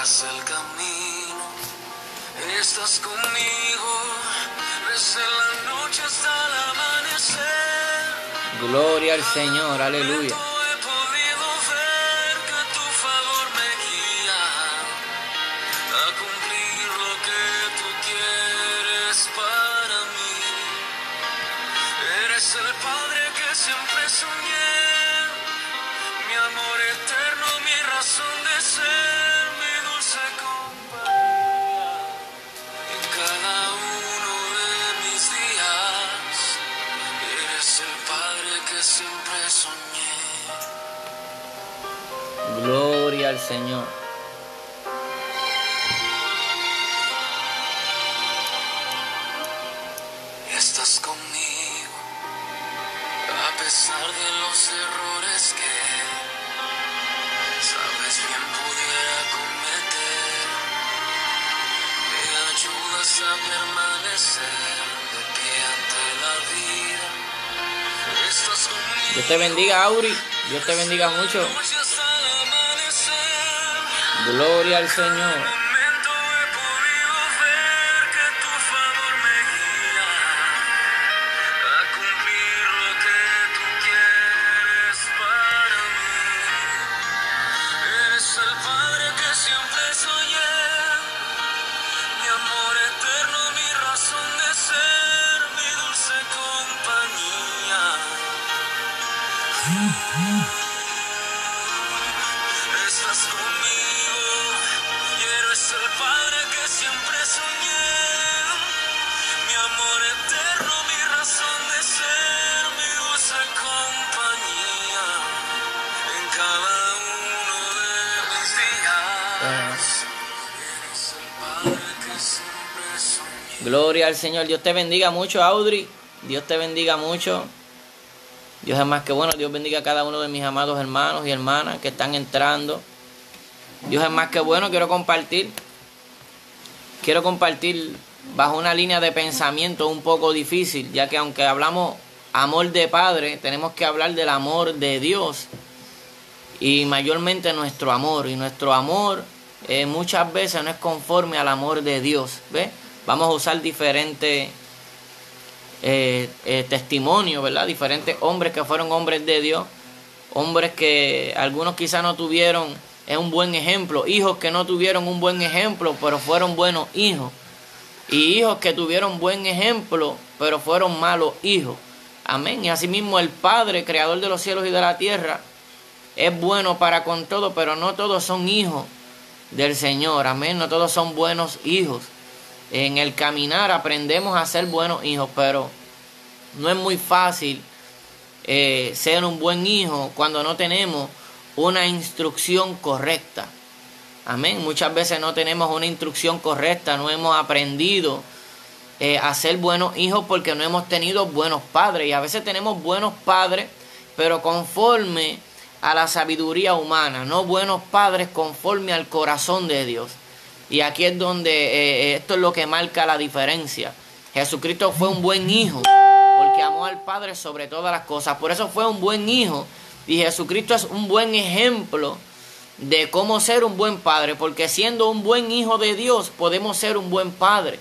tras el camino, estás conmigo desde la noche hasta el amanecer. Gloria al Señor, aleluya. He podido ver que tu favor me guía a cumplir lo que tú quieres para mí. Eres el Padre que siempre soñé, mi amor eterno, mi razón de ser, mi dulce compañía. En cada uno de mis días, eres el Padre que siempre soñé. Gloria al Señor. Estás conmigo, a pesar de los errores que sabes bien pudiera cometer. Me ayudas a permanecer de pie ante la vida. Estás conmigo. Dios te bendiga, Auri. Dios te bendiga mucho. Noche hasta el amanecer. Gloria al Señor. Momento he podido ver que tu favor me guía a cumplir lo que tú quieres para mí. Eres el Padre que siempre soñé, mi amor eterno, mi razón de ser, mi dulce compañía. Estás conmigo y eres el Padre que siempre soñé, mi amor eterno, mi razón de ser, mi dulce compañía. En cada uno de mis días, eres el Padre que siempre soñé. Gloria al Señor. Dios te bendiga mucho, Audrey. Dios te bendiga mucho. Dios es más que bueno. Dios bendiga a cada uno de mis amados hermanos y hermanas que están entrando. Dios es más que bueno. Quiero compartir bajo una línea de pensamiento un poco difícil, ya que aunque hablamos amor de Padre, tenemos que hablar del amor de Dios y mayormente nuestro amor. Y nuestro amor muchas veces no es conforme al amor de Dios. ¿Ves? Vamos a usar diferentes testimonios, ¿verdad? Diferentes hombres que fueron hombres de Dios, hombres que algunos quizás no tuvieron un buen ejemplo, hijos que no tuvieron un buen ejemplo, pero fueron buenos hijos, y hijos que tuvieron buen ejemplo, pero fueron malos hijos. Amén. Y asimismo el Padre, creador de los cielos y de la tierra, es bueno para con todo, pero no todos son hijos del Señor. Amén. No todos son buenos hijos. En el caminar aprendemos a ser buenos hijos, pero no es muy fácil ser un buen hijo cuando no tenemos una instrucción correcta. Amén. Muchas veces no tenemos una instrucción correcta, no hemos aprendido a ser buenos hijos porque no hemos tenido buenos padres. Y a veces tenemos buenos padres, pero conforme a la sabiduría humana, no buenos padres conforme al corazón de Dios. Y aquí es donde esto es lo que marca la diferencia. Jesucristo fue un buen hijo porque amó al Padre sobre todas las cosas. Por eso fue un buen hijo. Y Jesucristo es un buen ejemplo de cómo ser un buen padre. Porque siendo un buen hijo de Dios podemos ser un buen padre.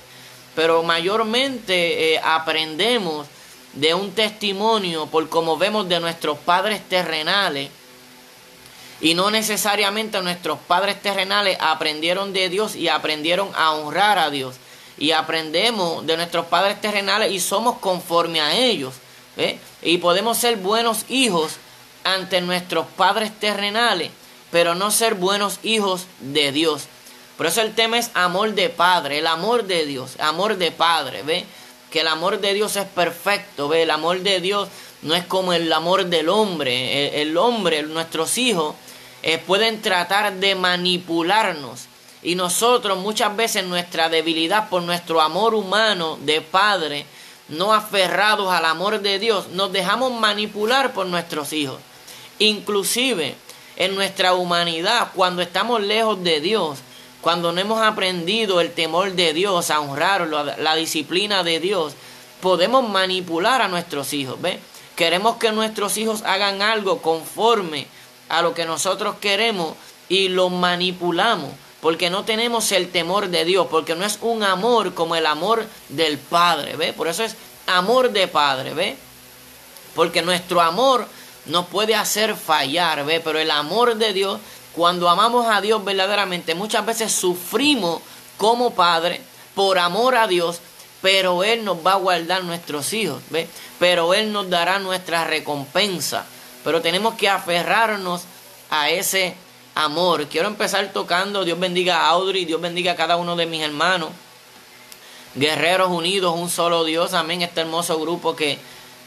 Pero mayormente aprendemos de un testimonio por como vemos de nuestros padres terrenales. Y no necesariamente nuestros padres terrenales aprendieron de Dios y aprendieron a honrar a Dios. Y aprendemos de nuestros padres terrenales y somos conforme a ellos. Y podemos ser buenos hijos ante nuestros padres terrenales, pero no ser buenos hijos de Dios. Por eso el tema es amor de padre, el amor de Dios, amor de padre. ¿Ve? Que el amor de Dios es perfecto. ¿Ve? El amor de Dios no es como el amor del hombre. El hombre, nuestros hijos, pueden tratar de manipularnos. Y nosotros muchas veces nuestra debilidad por nuestro amor humano de padre, no aferrados al amor de Dios, nos dejamos manipular por nuestros hijos. Inclusive en nuestra humanidad, cuando estamos lejos de Dios, cuando no hemos aprendido el temor de Dios, a honrarlo, la disciplina de Dios, podemos manipular a nuestros hijos. ¿Ve? Queremos que nuestros hijos hagan algo conforme a lo que nosotros queremos y los manipulamos. porque no tenemos el temor de Dios, porque no es un amor como el amor del Padre, ¿ve? Por eso es amor de Padre, ¿ve? Porque nuestro amor nos puede hacer fallar, ¿ve? Pero el amor de Dios, cuando amamos a Dios verdaderamente, muchas veces sufrimos como padre por amor a Dios, pero Él nos va a guardar nuestros hijos, ¿ve? Pero Él nos dará nuestra recompensa. Pero tenemos que aferrarnos a ese amor. Quiero empezar tocando, Dios bendiga a Audrey, Dios bendiga a cada uno de mis hermanos. Guerreros unidos, un solo Dios, amén. Este hermoso grupo que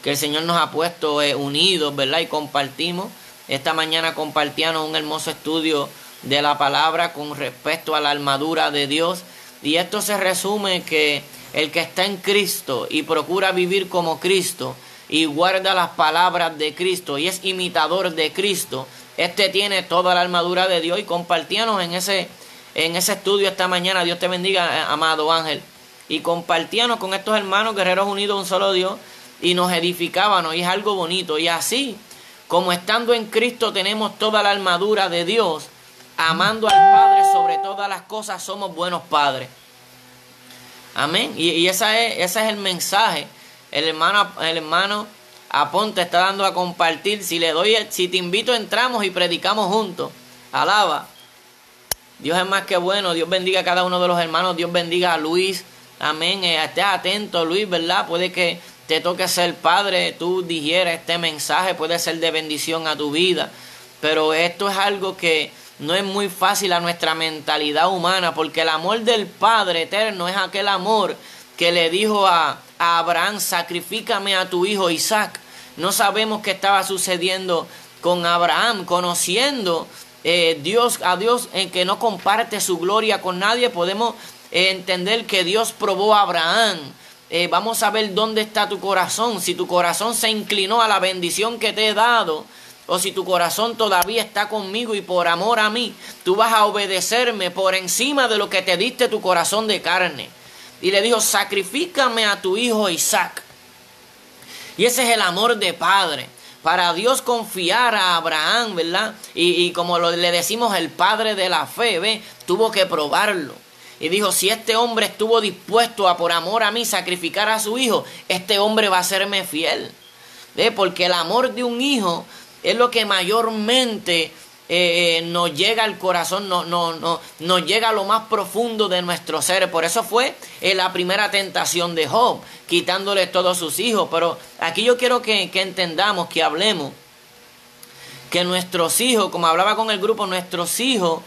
el Señor nos ha puesto unidos, ¿verdad? Y compartimos. Esta mañana compartíamos un hermoso estudio de la palabra con respecto a la armadura de Dios. Y esto se resume que el que está en Cristo y procura vivir como Cristo y guarda las palabras de Cristo y es imitador de Cristo, este tiene toda la armadura de Dios. Y compartíamos en ese estudio esta mañana. Dios te bendiga, amado Ángel. Y compartíamos con estos hermanos guerreros unidos, un solo Dios, y nos edificábamos, y es algo bonito. Y así, como estando en Cristo tenemos toda la armadura de Dios, amando al Padre sobre todas las cosas, somos buenos padres. Amén. Y ese es el mensaje. El hermano Aponte está dando a compartir. Si te invito, entramos y predicamos juntos. Alaba. Dios es más que bueno. Dios bendiga a cada uno de los hermanos. Dios bendiga a Luis. Amén. Estés atento, Luis, ¿verdad? Puede que te toque ser padre, tú digieras este mensaje, puede ser de bendición a tu vida. Pero esto es algo que no es muy fácil a nuestra mentalidad humana, porque el amor del Padre eterno es aquel amor que le dijo a Abraham: sacrifícame a tu hijo Isaac. No sabemos qué estaba sucediendo con Abraham, conociendo a Dios en que no comparte su gloria con nadie. Podemos entender que Dios probó a Abraham. Vamos a ver dónde está tu corazón. Si tu corazón se inclinó a la bendición que te he dado, o si tu corazón todavía está conmigo y por amor a mí, tú vas a obedecerme por encima de lo que te diste tu corazón de carne. Y le dijo: sacrifícame a tu hijo Isaac. Y ese es el amor de padre. Para Dios confiar a Abraham, ¿verdad? Y como le decimos, el padre de la fe, ¿ve? Tuvo que probarlo. Y dijo: si este hombre estuvo dispuesto a por amor a mí sacrificar a su hijo, este hombre va a serme fiel. ¿Ve? Porque el amor de un hijo es lo que mayormente nos llega al corazón, nos llega a lo más profundo de nuestro ser. Por eso fue la primera tentación de Job, quitándole todos sus hijos. Pero aquí yo quiero que entendamos, que hablemos, que nuestros hijos, como hablaba con el grupo, nuestros hijos,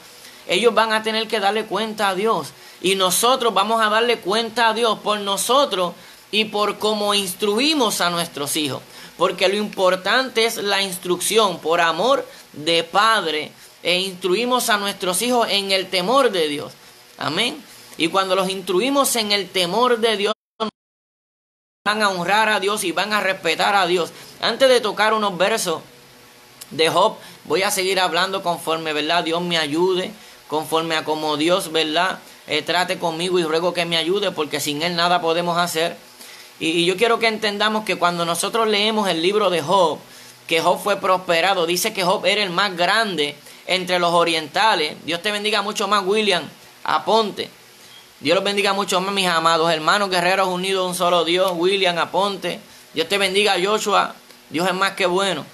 ellos van a tener que darle cuenta a Dios. Y nosotros vamos a darle cuenta a Dios por nosotros y por cómo instruimos a nuestros hijos. Porque lo importante es la instrucción por amor de padre. Instruimos a nuestros hijos en el temor de Dios. Amén. Y cuando los instruimos en el temor de Dios, van a honrar a Dios y van a respetar a Dios. Antes de tocar unos versos de Job, voy a seguir hablando conforme, ¿verdad?, Dios me ayude, conforme a como Dios, ¿verdad?, trate conmigo, y ruego que me ayude, porque sin Él nada podemos hacer. Y yo quiero que entendamos que cuando nosotros leemos el libro de Job, que Job fue prosperado, dice que Job era el más grande entre los orientales. Dios te bendiga mucho más, William Aponte. Dios los bendiga mucho más, mis amados hermanos guerreros unidos, un solo Dios. William Aponte. Dios te bendiga, Joshua. Dios es más que bueno.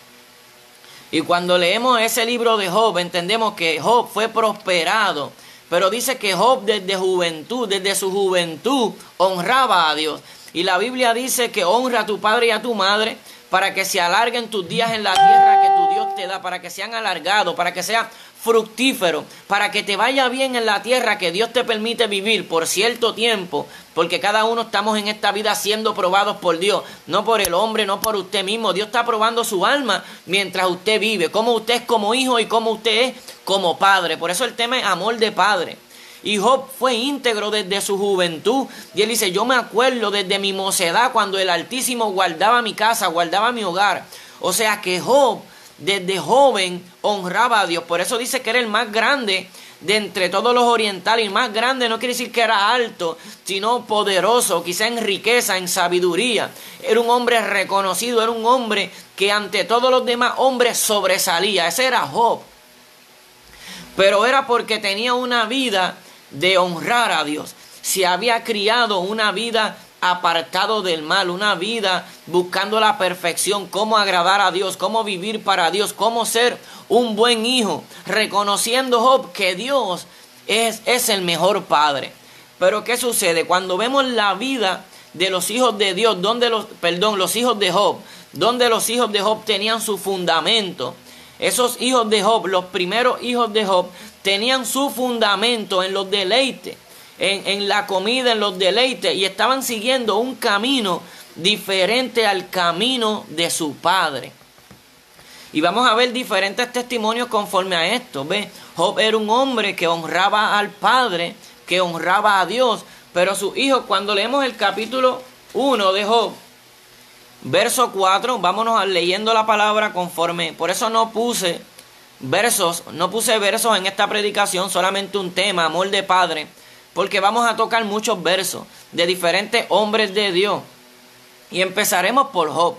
Y cuando leemos ese libro de Job, entendemos que Job fue prosperado. Pero dice que Job desde su juventud, honraba a Dios. Y la Biblia dice que honra a tu padre y a tu madre para que se alarguen tus días en la tierra que tu Dios te da, para que sean alargados, para que sean fructíferos, para que te vaya bien en la tierra que Dios te permite vivir por cierto tiempo, porque cada uno estamos en esta vida siendo probados por Dios, no por el hombre, no por usted mismo. Dios está probando su alma mientras usted vive, cómo usted es como hijo y cómo usted es como padre. Por eso el tema es amor de padre. Y Job fue íntegro desde su juventud. Y él dice: yo me acuerdo desde mi mocedad, cuando el Altísimo guardaba mi casa, guardaba mi hogar. O sea que Job desde joven honraba a Dios. Por eso dice que era el más grande de entre todos los orientales. Y más grande no quiere decir que era alto, sino poderoso, quizá en riqueza, en sabiduría. Era un hombre reconocido, era un hombre que ante todos los demás hombres sobresalía. Ese era Job. pero era porque tenía una vida de honrar a Dios. Se había criado una vida apartado del mal, una vida buscando la perfección, cómo agradar a Dios, cómo vivir para Dios, cómo ser un buen hijo, reconociendo Job que Dios es el mejor padre. Pero ¿qué sucede? Cuando vemos la vida de los hijos de Dios, los hijos de Job, donde los hijos de Job tenían su fundamento. Esos hijos de Job, los primeros hijos de Job, tenían su fundamento en los deleites, en la comida, en los deleites, y estaban siguiendo un camino diferente al camino de su padre. Y vamos a ver diferentes testimonios conforme a esto. ¿Ve? Job era un hombre que honraba al Padre, que honraba a Dios, pero sus hijos, cuando leemos el capítulo 1 de Job, verso 4, vámonos leyendo la palabra conforme. Por eso no puse versos en esta predicación, solamente un tema, amor de padre, porque vamos a tocar muchos versos de diferentes hombres de Dios. Y empezaremos por Job.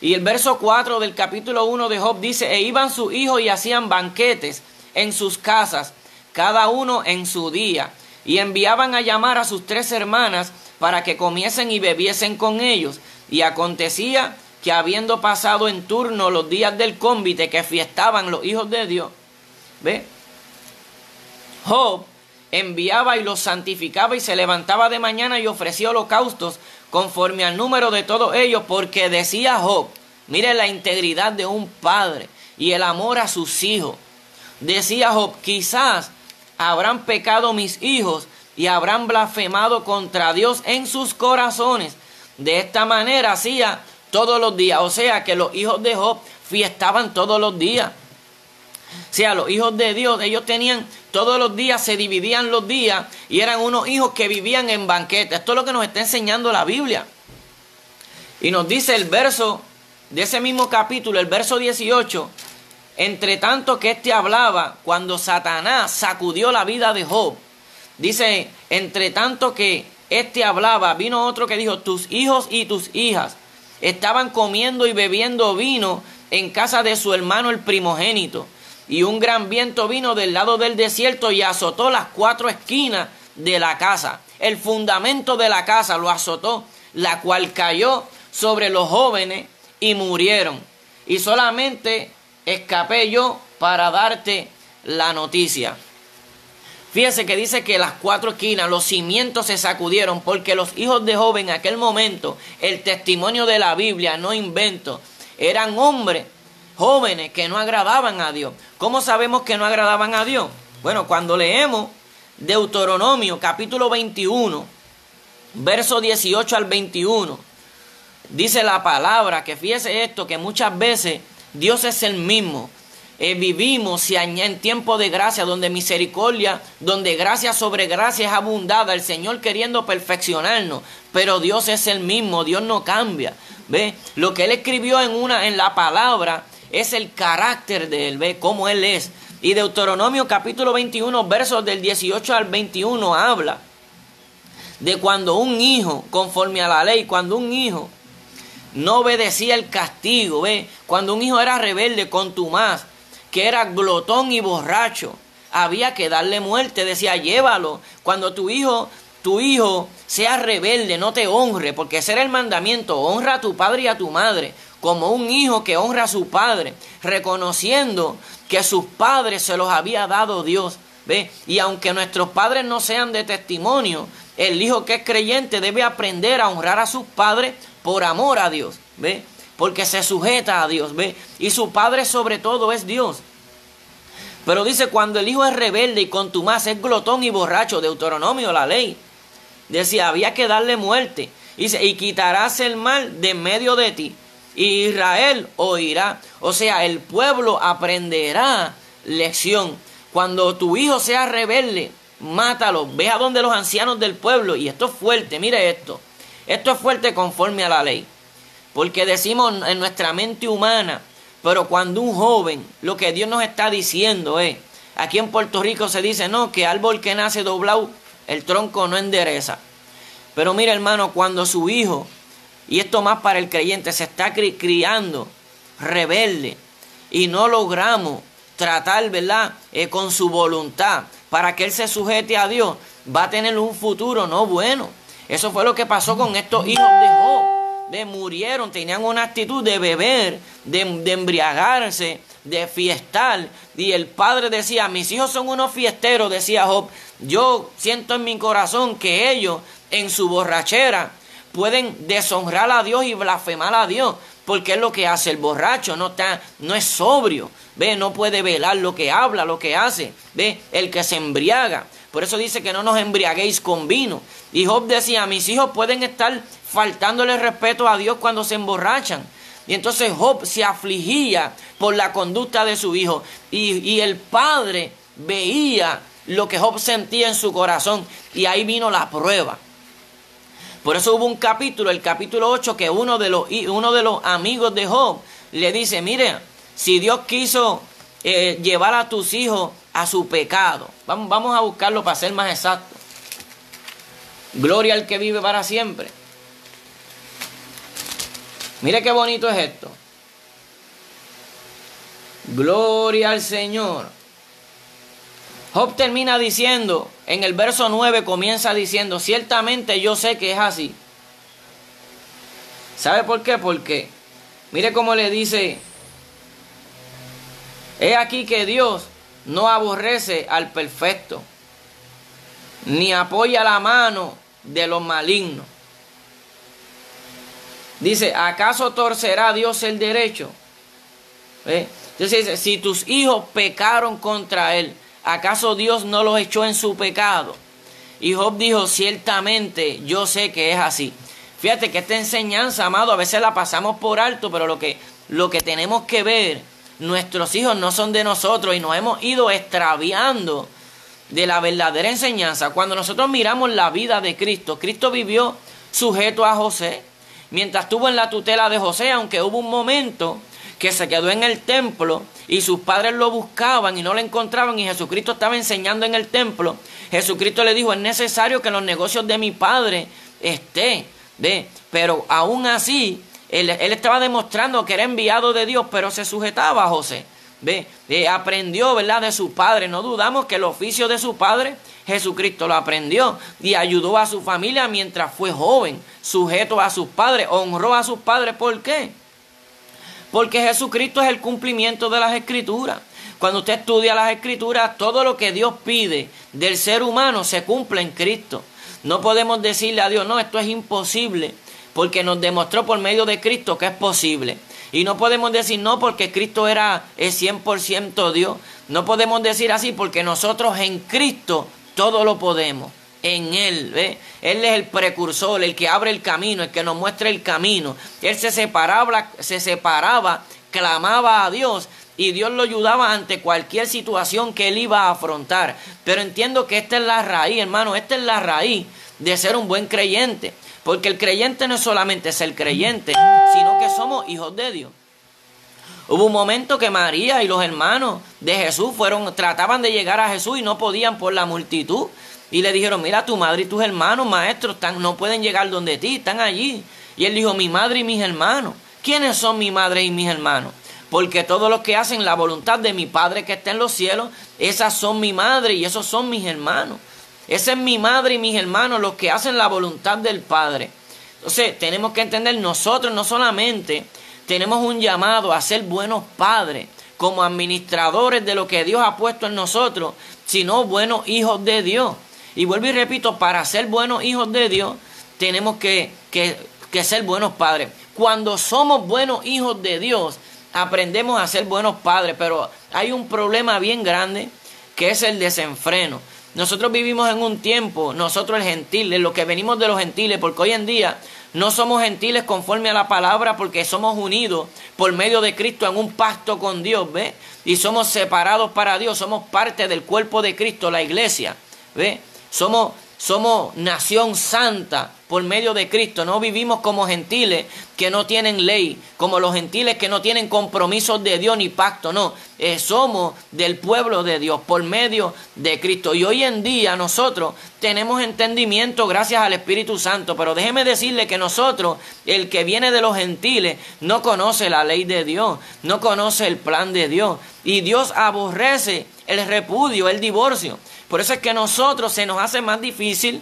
Y el verso 4 del capítulo 1 de Job dice: e iban sus hijos y hacían banquetes en sus casas, cada uno en su día, y enviaban a llamar a sus 3 hermanas para que comiesen y bebiesen con ellos. Y acontecía que habiendo pasado en turno los días del cónvite, que fiestaban los hijos de Dios, ¿ve? Job enviaba y los santificaba y se levantaba de mañana y ofrecía holocaustos conforme al número de todos ellos, porque decía Job, mire la integridad de un padre y el amor a sus hijos. Decía Job: quizás habrán pecado mis hijos y habrán blasfemado contra Dios en sus corazones. De esta manera hacía todos los días. O sea que los hijos de Job fiestaban todos los días. O sea, los hijos de Dios, ellos tenían todos los días, se dividían los días y eran unos hijos que vivían en banquetes. Esto es lo que nos está enseñando la Biblia. Y nos dice el verso de ese mismo capítulo, el verso 18: entre tanto que éste hablaba, cuando Satanás sacudió la vida de Job, dice, entre tanto que éste hablaba, vino otro que dijo: tus hijos y tus hijas estaban comiendo y bebiendo vino en casa de su hermano el primogénito. Y un gran viento vino del lado del desierto y azotó las 4 esquinas de la casa. El fundamento de la casa lo azotó, la cual cayó sobre los jóvenes y murieron. Y solamente escapé yo para darte la noticia. Fíjese que dice que las 4 esquinas, los cimientos se sacudieron, porque los hijos de Job en aquel momento, el testimonio de la Biblia, no invento, eran hombres jóvenes que no agradaban a Dios. ¿Cómo sabemos que no agradaban a Dios? Bueno, cuando leemos Deuteronomio capítulo 21, verso 18 al 21, dice la palabra que, fíjese esto, que muchas veces Dios es el mismo. Vivimos en tiempo de gracia, donde misericordia, donde gracia sobre gracia es abundada, el Señor queriendo perfeccionarnos, pero Dios es el mismo, Dios no cambia. ¿Ve? Lo que Él escribió en la palabra es el carácter de Él, ¿ve? Cómo Él es. Y Deuteronomio capítulo 21, versos del 18 al 21 habla de cuando un hijo, conforme a la ley, cuando un hijo no obedecía el castigo, ¿ve? Cuando un hijo era rebelde, contumaz, que era glotón y borracho, había que darle muerte. Decía: llévalo. Cuando tu hijo sea rebelde, no te honre, porque ese era el mandamiento: honra a tu padre y a tu madre, como un hijo que honra a su padre, reconociendo que sus padres se los había dado Dios. ¿Ve? Y aunque nuestros padres no sean de testimonio, el hijo que es creyente debe aprender a honrar a sus padres por amor a Dios. ¿Ve? Porque se sujeta a Dios, ¿ve? Y su padre sobre todo es Dios. Pero dice, cuando el hijo es rebelde y contumaz, es glotón y borracho, Deuteronomio, la ley, decía, había que darle muerte. Dice, y quitarás el mal de en medio de ti, y Israel oirá. O sea, el pueblo aprenderá lección. Cuando tu hijo sea rebelde, mátalo. Ve a donde los ancianos del pueblo. Y esto es fuerte, mire esto. Esto es fuerte conforme a la ley. Porque decimos en nuestra mente humana, pero cuando un joven, lo que Dios nos está diciendo es, aquí en Puerto Rico se dice, no, que árbol que nace doblado, el tronco no endereza. Pero mira, hermano, cuando su hijo, y esto más para el creyente, se está criando rebelde y no logramos tratar, ¿verdad? Con su voluntad, para que él se sujete a Dios, va a tener un futuro no bueno. Eso fue lo que pasó con estos hijos de Job. Murieron, tenían una actitud de beber, de embriagarse, de fiestar. Y el padre decía, mis hijos son unos fiesteros, decía Job. Yo siento en mi corazón que ellos, en su borrachera, pueden deshonrar a Dios y blasfemar a Dios. Porque es lo que hace el borracho, no es sobrio. ¿Ve? No puede velar lo que habla, lo que hace. ¿Ve? El que se embriaga. Por eso dice que no nos embriaguéis con vino. Y Job decía, mis hijos pueden estar faltándole respeto a Dios cuando se emborrachan. Y entonces Job se afligía por la conducta de su hijo. Y el padre veía lo que Job sentía en su corazón. Y ahí vino la prueba. Por eso hubo un capítulo, el capítulo 8, que uno de los amigos de Job le dice, mire, si Dios quiso llevar a tus hijos a su pecado. Vamos a buscarlo para ser más exacto. Gloria al que vive para siempre. Mire qué bonito es esto. Gloria al Señor. Job termina diciendo, en el verso 9 comienza diciendo, ciertamente yo sé que es así. ¿Sabe por qué? Porque, mire cómo le dice, he aquí que Dios no aborrece al perfecto, ni apoya la mano de los malignos. Dice, ¿acaso torcerá Dios el derecho? Entonces dice, si tus hijos pecaron contra él, ¿acaso Dios no los echó en su pecado? Y Job dijo, ciertamente yo sé que es así. Fíjate que esta enseñanza, amado, a veces la pasamos por alto, pero lo que tenemos que ver, nuestros hijos no son de nosotros y nos hemos ido extraviando de la verdadera enseñanza. Cuando nosotros miramos la vida de Cristo, Cristo vivió sujeto a José, mientras estuvo en la tutela de José, aunque hubo un momento que se quedó en el templo y sus padres lo buscaban y no lo encontraban y Jesucristo estaba enseñando en el templo. Jesucristo le dijo, es necesario que en los negocios de mi padre esté. ¿Ve? Pero aún así, él estaba demostrando que era enviado de Dios, pero se sujetaba a José. ¿Ve? Aprendió, ¿verdad?, de su padre. No dudamos que el oficio de su padre, Jesucristo lo aprendió y ayudó a su familia mientras fue joven, sujeto a sus padres, honró a sus padres. ¿Por qué? Porque Jesucristo es el cumplimiento de las Escrituras. Cuando usted estudia las Escrituras, todo lo que Dios pide del ser humano se cumple en Cristo. No podemos decirle a Dios, no, esto es imposible, porque nos demostró por medio de Cristo que es posible. Y no podemos decir no porque Cristo es 100% Dios. No podemos decir así porque nosotros en Cristo todo lo podemos. En Él, ¿ve? Él es el precursor, el que abre el camino, el que nos muestra el camino. Él se separaba, clamaba a Dios y Dios lo ayudaba ante cualquier situación que él iba a afrontar. Pero entiendo que esta es la raíz, hermano, esta es la raíz de ser un buen creyente. Porque el creyente no es solamente ser creyente, sino que somos hijos de Dios. Hubo un momento que María y los hermanos de Jesús trataban de llegar a Jesús y no podían por la multitud. Y le dijeron, mira, tu madre y tus hermanos, maestros, no pueden llegar donde ti, están allí. Y él dijo, mi madre y mis hermanos. ¿Quiénes son mi madre y mis hermanos? Porque todos los que hacen la voluntad de mi Padre que está en los cielos, esas son mi madre y esos son mis hermanos. Esa es mi madre y mis hermanos, los que hacen la voluntad del Padre. Entonces, tenemos que entender, nosotros no solamente tenemos un llamado a ser buenos padres, como administradores de lo que Dios ha puesto en nosotros, sino buenos hijos de Dios. Y vuelvo y repito, para ser buenos hijos de Dios, tenemos que ser buenos padres. Cuando somos buenos hijos de Dios, aprendemos a ser buenos padres, pero hay un problema bien grande, que es el desenfreno. Nosotros vivimos en un tiempo, nosotros el gentiles, los que venimos de los gentiles, porque hoy en día no somos gentiles conforme a la palabra, porque somos unidos por medio de Cristo en un pacto con Dios, ¿ve? Y somos separados para Dios, somos parte del cuerpo de Cristo, la iglesia, ¿ve? Somos Somos nación santa por medio de Cristo. No vivimos como gentiles que no tienen ley, como los gentiles que no tienen compromisos de Dios ni pacto. No, somos del pueblo de Dios por medio de Cristo. Y hoy en día nosotros tenemos entendimiento gracias al Espíritu Santo. Pero déjeme decirle que nosotros, el que viene de los gentiles, no conoce la ley de Dios, no conoce el plan de Dios. Y Dios aborrece el repudio, el divorcio. Por eso es que a nosotros se nos hace más difícil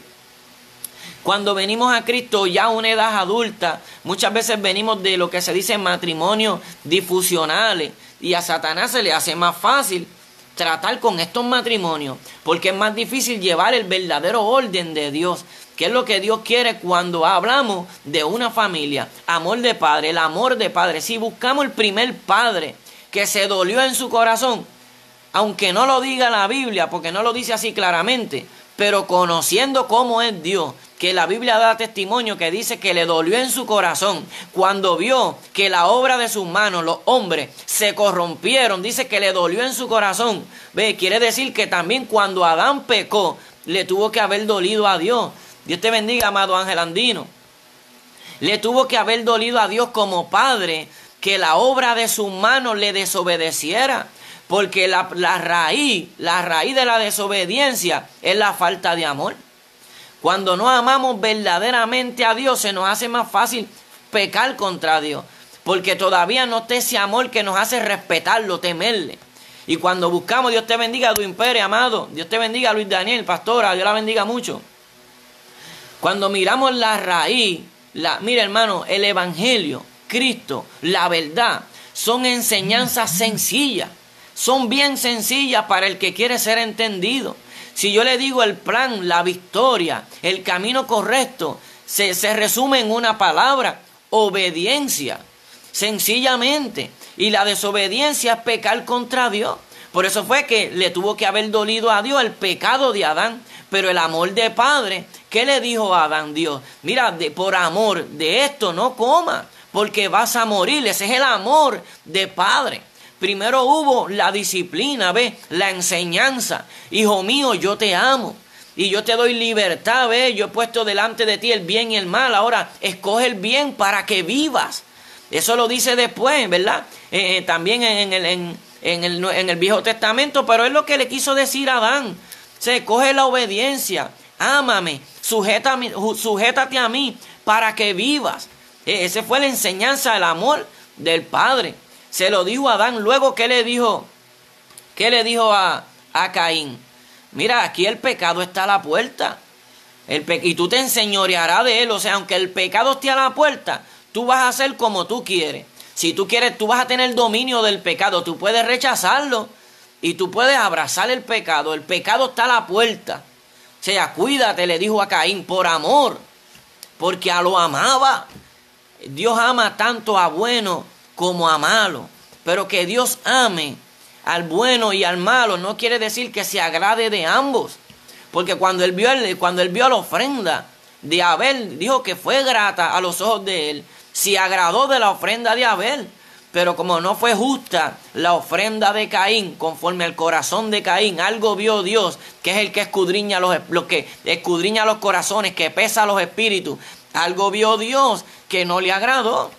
cuando venimos a Cristo ya a una edad adulta. Muchas veces venimos de lo que se dice matrimonios disfuncionales y a Satanás se le hace más fácil tratar con estos matrimonios porque es más difícil llevar el verdadero orden de Dios, que es lo que Dios quiere cuando hablamos de una familia. Amor de padre, el amor de padre. Si buscamos el primer padre que se dolió en su corazón, aunque no lo diga la Biblia, porque no lo dice así claramente, pero conociendo cómo es Dios, que la Biblia da testimonio que dice que le dolió en su corazón cuando vio que la obra de sus manos, los hombres, se corrompieron, dice que le dolió en su corazón. Ve, quiere decir que también cuando Adán pecó, le tuvo que haber dolido a Dios. Dios te bendiga, amado Ángel Andino. Le tuvo que haber dolido a Dios como padre que la obra de sus manos le desobedeciera. Porque la raíz de la desobediencia es la falta de amor. Cuando no amamos verdaderamente a Dios, se nos hace más fácil pecar contra Dios. Porque todavía no está ese amor que nos hace respetarlo, temerle. Y cuando buscamos, Dios te bendiga a tu imperio, amado. Dios te bendiga, Luis Daniel, pastora, Dios la bendiga mucho. Cuando miramos la raíz, mira hermano, el evangelio, Cristo, la verdad, son enseñanzas sencillas. Son bien sencillas para el que quiere ser entendido. Si yo le digo el plan, la victoria, el camino correcto, se resume en una palabra: obediencia. Sencillamente. Y la desobediencia es pecar contra Dios. Por eso fue que le tuvo que haber dolido a Dios el pecado de Adán. Pero el amor de padre, ¿qué le dijo a Adán Dios? Mira, por amor de esto no comas, porque vas a morir. Ese es el amor de padre. Primero hubo la disciplina, ¿ves? La enseñanza. Hijo mío, yo te amo y yo te doy libertad, ¿ves? Yo he puesto delante de ti el bien y el mal. Ahora, escoge el bien para que vivas. Eso lo dice después, ¿verdad? También en el Viejo Testamento, pero es lo que le quiso decir a Adán. Se coge la obediencia. Ámame, sujétate a mí para que vivas. Esa fue la enseñanza, el amor del Padre. Se lo dijo a Adán. Luego, ¿qué le dijo? ¿Qué le dijo a Caín? Mira, aquí el pecado está a la puerta. Y tú te enseñorearás de él. O sea, aunque el pecado esté a la puerta, tú vas a hacer como tú quieres. Si tú quieres, tú vas a tener dominio del pecado. Tú puedes rechazarlo y tú puedes abrazar el pecado. El pecado está a la puerta. O sea, cuídate, le dijo a Caín, por amor. Porque a lo amaba. Dios ama tanto a bueno como a malo, pero que Dios ame al bueno y al malo no quiere decir que se agrade de ambos, porque cuando él vio la ofrenda de Abel, dijo que fue grata a los ojos de él, se agradó de la ofrenda de Abel, pero como no fue justa la ofrenda de Caín, conforme al corazón de Caín, algo vio Dios, que es el que escudriña los corazones, que pesa los espíritus, algo vio Dios que no le agradó.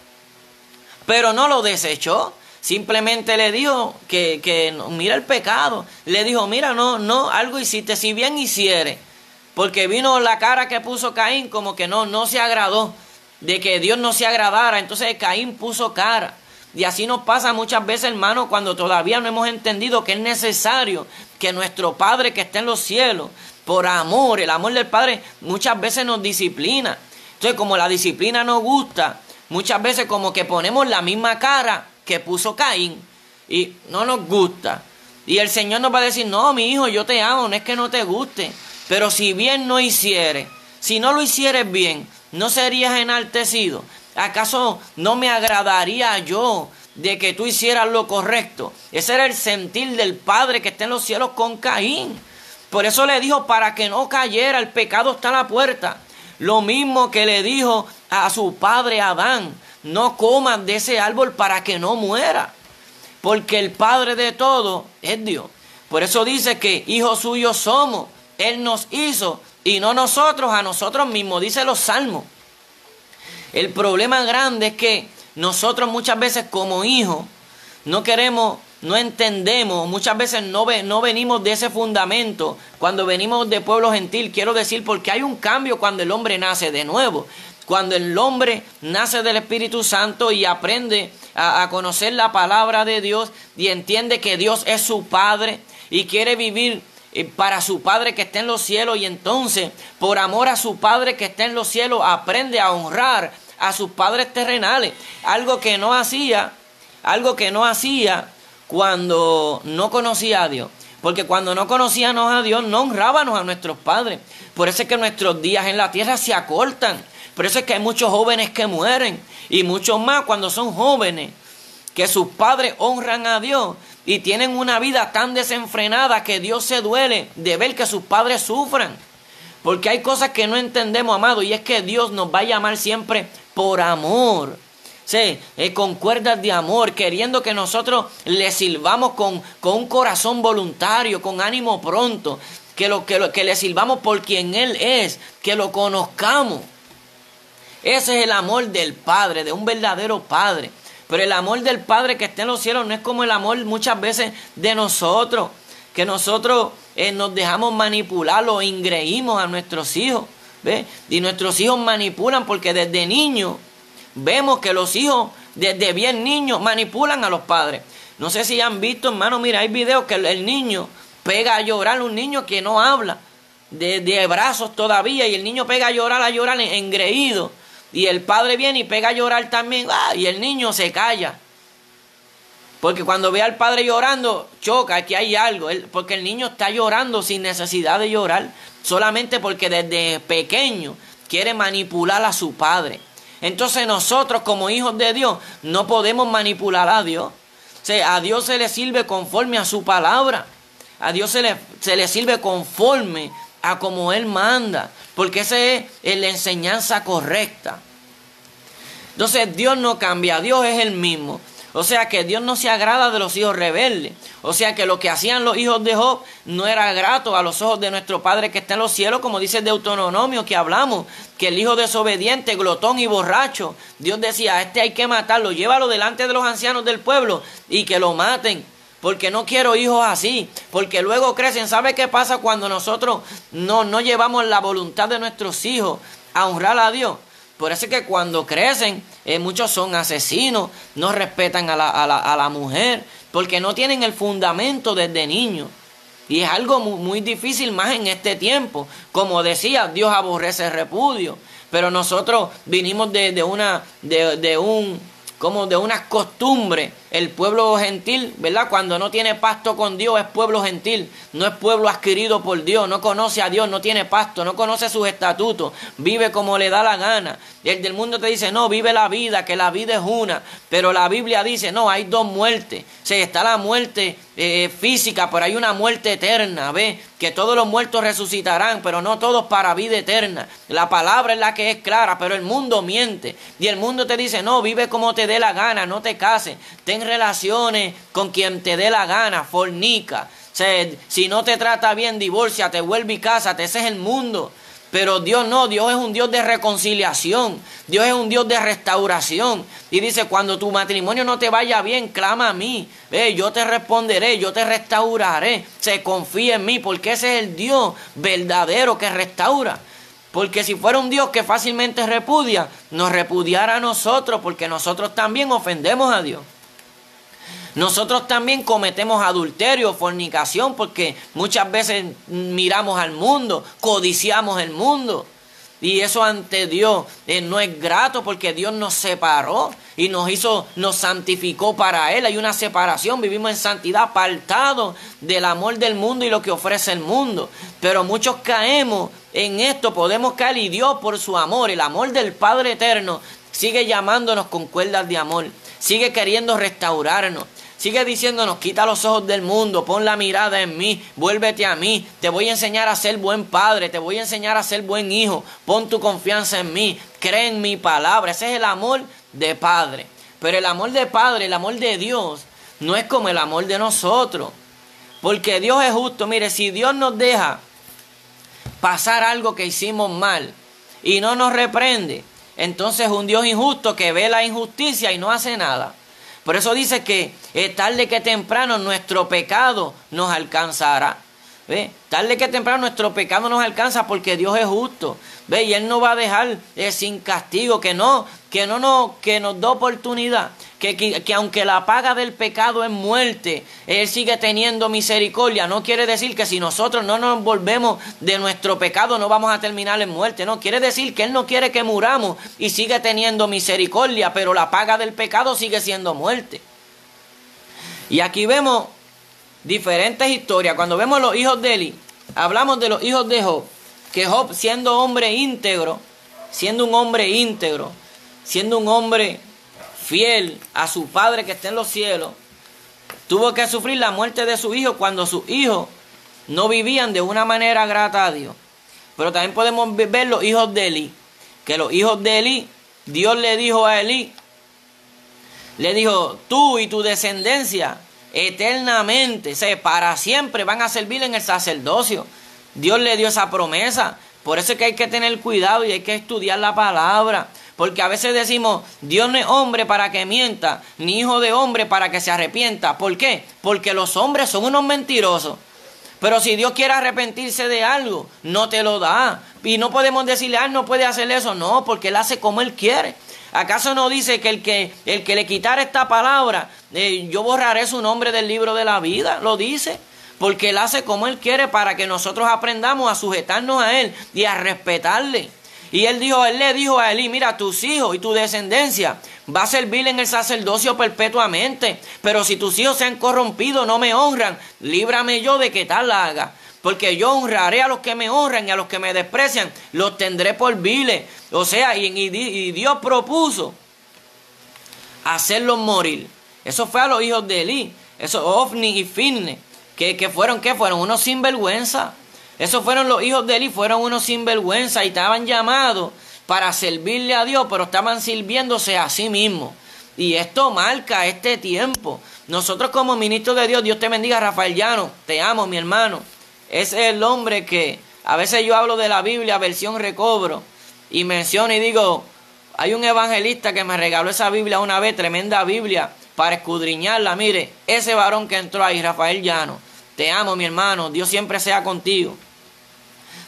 Pero no lo desechó, simplemente le dijo que mira el pecado. Le dijo, mira, no, algo hiciste, si bien hiciere. Porque vino la cara que puso Caín como que no se agradó, de que Dios no se agradara. Entonces Caín puso cara. Y así nos pasa muchas veces, hermano, cuando todavía no hemos entendido que es necesario que nuestro Padre que está en los cielos, por amor, el amor del Padre, muchas veces nos disciplina. Entonces, como la disciplina nos gusta, muchas veces como que ponemos la misma cara que puso Caín y no nos gusta. Y el Señor nos va a decir, no, mi hijo, yo te amo, no es que no te guste. Pero si bien no hicieres, si no lo hicieres bien, ¿no serías enaltecido? ¿Acaso no me agradaría yo de que tú hicieras lo correcto? Ese era el sentir del Padre que está en los cielos con Caín. Por eso le dijo, para que no cayera, el pecado está a la puerta. Lo mismo que le dijo a su padre Adán, no coman de ese árbol para que no muera, porque el Padre de todo es Dios. Por eso dice que hijos suyos somos, Él nos hizo y no nosotros a nosotros mismos, dice los salmos. El problema grande es que nosotros muchas veces como hijos no queremos, no entendemos, muchas veces no venimos de ese fundamento. Cuando venimos de pueblo gentil, quiero decir, porque hay un cambio cuando el hombre nace de nuevo. Cuando el hombre nace del Espíritu Santo y aprende a conocer la palabra de Dios y entiende que Dios es su Padre y quiere vivir para su Padre que está en los cielos, y entonces por amor a su Padre que está en los cielos aprende a honrar a sus padres terrenales, algo que no hacía cuando no conocía a Dios. Porque cuando no conocíamos a Dios no honrábamos a nuestros padres. Por eso es que nuestros días en la tierra se acortan. Por eso es que hay muchos jóvenes que mueren, y muchos más cuando son jóvenes, que sus padres honran a Dios y tienen una vida tan desenfrenada que Dios se duele de ver que sus padres sufran. Porque hay cosas que no entendemos, amado, y es que Dios nos va a llamar siempre por amor. Sí, con cuerdas de amor, queriendo que nosotros le sirvamos con un corazón voluntario, con ánimo pronto, que le sirvamos por quien Él es, que lo conozcamos. Ese es el amor del Padre, de un verdadero Padre. Pero el amor del Padre que está en los cielos no es como el amor muchas veces de nosotros, que nosotros nos dejamos manipular o engreímos a nuestros hijos, ¿ves? Y nuestros hijos manipulan, porque desde niños vemos que los hijos desde bien niños manipulan a los padres. No sé si han visto, hermano, mira, hay videos que el niño pega a llorar, un niño que no habla, de brazos todavía, y el niño pega a llorar engreído, y el padre viene y pega a llorar también, y el niño se calla. Porque cuando ve al padre llorando, choca, que hay algo. Porque el niño está llorando sin necesidad de llorar, solamente porque desde pequeño quiere manipular a su padre. Entonces nosotros como hijos de Dios no podemos manipular a Dios. O sea, a Dios se le sirve conforme a su palabra. A Dios se le sirve conforme a como Él manda. Porque esa es la enseñanza correcta. Entonces Dios no cambia, Dios es el mismo. O sea que Dios no se agrada de los hijos rebeldes. O sea que lo que hacían los hijos de Job no era grato a los ojos de nuestro Padre que está en los cielos, como dice el Deuteronomio que hablamos, que el hijo desobediente, glotón y borracho, Dios decía, a este hay que matarlo, llévalo delante de los ancianos del pueblo y que lo maten, porque no quiero hijos así, porque luego crecen. ¿Sabe qué pasa cuando nosotros no llevamos la voluntad de nuestros hijos a honrar a Dios? Por eso es que cuando crecen, muchos son asesinos, no respetan a la mujer, porque no tienen el fundamento desde niños. Y es algo muy difícil más en este tiempo. Como decía, Dios aborrece el repudio. Pero nosotros vinimos de unas costumbres. El pueblo gentil, ¿verdad? Cuando no tiene pacto con Dios es pueblo gentil, no es pueblo adquirido por Dios, no conoce a Dios, no tiene pacto, no conoce sus estatutos, vive como le da la gana. Y el del mundo te dice, no, vive la vida, que la vida es una, pero la Biblia dice, no, hay dos muertes. O sea, está la muerte física, pero hay una muerte eterna, ¿ves? Que todos los muertos resucitarán, pero no todos para vida eterna. La palabra es la que es clara, pero el mundo miente. Y el mundo te dice, no, vive como te dé la gana, no te cases, ten relaciones con quien te dé la gana, fornica. O sea, si no te trata bien, divórciate, vuelve y cásate. Ese es el mundo. Pero Dios no, Dios es un Dios de reconciliación, Dios es un Dios de restauración. Y dice, cuando tu matrimonio no te vaya bien, clama a mí, yo te responderé, yo te restauraré. Se confía en mí, porque ese es el Dios verdadero que restaura. Porque si fuera un Dios que fácilmente repudia, nos repudiara a nosotros, porque nosotros también ofendemos a Dios. Nosotros también cometemos adulterio, fornicación, porque muchas veces miramos al mundo, codiciamos el mundo. Y eso ante Dios no es grato, porque Dios nos separó y nos santificó para Él. Hay una separación, vivimos en santidad, apartados del amor del mundo y lo que ofrece el mundo. Pero muchos caemos en esto, podemos caer, y Dios por su amor, el amor del Padre eterno, sigue llamándonos con cuerdas de amor, sigue queriendo restaurarnos. Sigue diciéndonos, quita los ojos del mundo, pon la mirada en mí, vuélvete a mí, te voy a enseñar a ser buen padre, te voy a enseñar a ser buen hijo, pon tu confianza en mí, cree en mi palabra. Ese es el amor de Padre. Pero el amor de Padre, el amor de Dios, no es como el amor de nosotros, porque Dios es justo. Mire, si Dios nos deja pasar algo que hicimos mal y no nos reprende, entonces es un Dios injusto que ve la injusticia y no hace nada. Por eso dice que tarde que temprano nuestro pecado nos alcanzará. ¿Ve? Tarde que temprano nuestro pecado nos alcanza porque Dios es justo. ¿Ve? Y Él no va a dejar sin castigo, que nos da oportunidad. Que aunque la paga del pecado es muerte, Él sigue teniendo misericordia. No quiere decir que si nosotros no nos volvemos de nuestro pecado no vamos a terminar en muerte. No, quiere decir que Él no quiere que muramos y sigue teniendo misericordia, pero la paga del pecado sigue siendo muerte. Y aquí vemos diferentes historias. Cuando vemos los hijos de Eli, hablamos de los hijos de Job, que Job siendo un hombre íntegro, siendo un hombre fiel a su Padre que está en los cielos, tuvo que sufrir la muerte de su hijo cuando sus hijos no vivían de una manera grata a Dios. Pero también podemos ver los hijos de Eli, que los hijos de Eli, Dios le dijo a Eli, le dijo, tú y tu descendencia eternamente, para siempre van a servir en el sacerdocio. Dios le dio esa promesa. Por eso es que hay que tener cuidado y hay que estudiar la palabra. Porque a veces decimos, Dios no es hombre para que mienta, ni hijo de hombre para que se arrepienta. ¿Por qué? Porque los hombres son unos mentirosos. Pero si Dios quiere arrepentirse de algo, no te lo da. Y no podemos decirle, no puede hacer eso. No, porque Él hace como Él quiere. ¿Acaso no dice que el que le quitara esta palabra, yo borraré su nombre del libro de la vida? Lo dice. Porque Él hace como Él quiere para que nosotros aprendamos a sujetarnos a Él y a respetarle. Y Él le dijo a Eli, mira, tus hijos y tu descendencia va a servir en el sacerdocio perpetuamente. Pero si tus hijos se han corrompido, no me honran, líbrame yo de que tal haga. Porque yo honraré a los que me honran y a los que me desprecian, los tendré por viles. O sea, y Dios propuso hacerlos morir. Eso fue a los hijos de Eli, esos Ofni y Finne, que fueron unos sinvergüenza. Esos fueron los hijos de Eli, fueron unos sinvergüenza y estaban llamados para servirle a Dios, pero estaban sirviéndose a sí mismos. Y esto marca este tiempo. Nosotros como ministros de Dios, Dios te bendiga, Rafael Llano, te amo, mi hermano. Ese es el hombre que a veces yo hablo de la Biblia, versión recobro, y menciono y digo, hay un evangelista que me regaló esa Biblia una vez, tremenda Biblia, para escudriñarla. Mire, ese varón que entró ahí, Rafael Llano, te amo, mi hermano, Dios siempre sea contigo.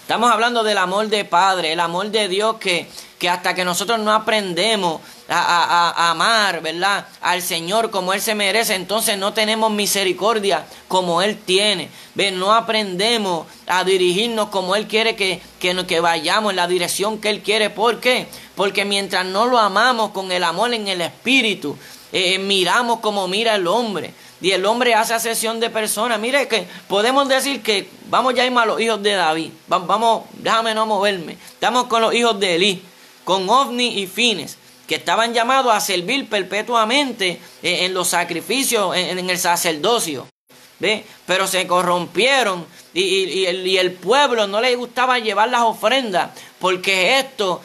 Estamos hablando del amor de Padre, el amor de Dios que hasta que nosotros no aprendemos a amar, ¿verdad?, al Señor como Él se merece, entonces no tenemos misericordia como Él tiene. ¿Ven? No aprendemos a dirigirnos como Él quiere que vayamos, en la dirección que Él quiere. ¿Por qué? Porque mientras no lo amamos con el amor en el Espíritu, miramos como mira el hombre. Y el hombre hace acepción de personas. Mire que podemos decir que vamos ya a irnos a los hijos de David. Vamos, déjame no moverme. Estamos con los hijos de Eli, con Ofni y Fines, que estaban llamados a servir perpetuamente en los sacrificios, en el sacerdocio. ¿Ve? Pero se corrompieron y el pueblo no le gustaba llevar las ofrendas, porque esto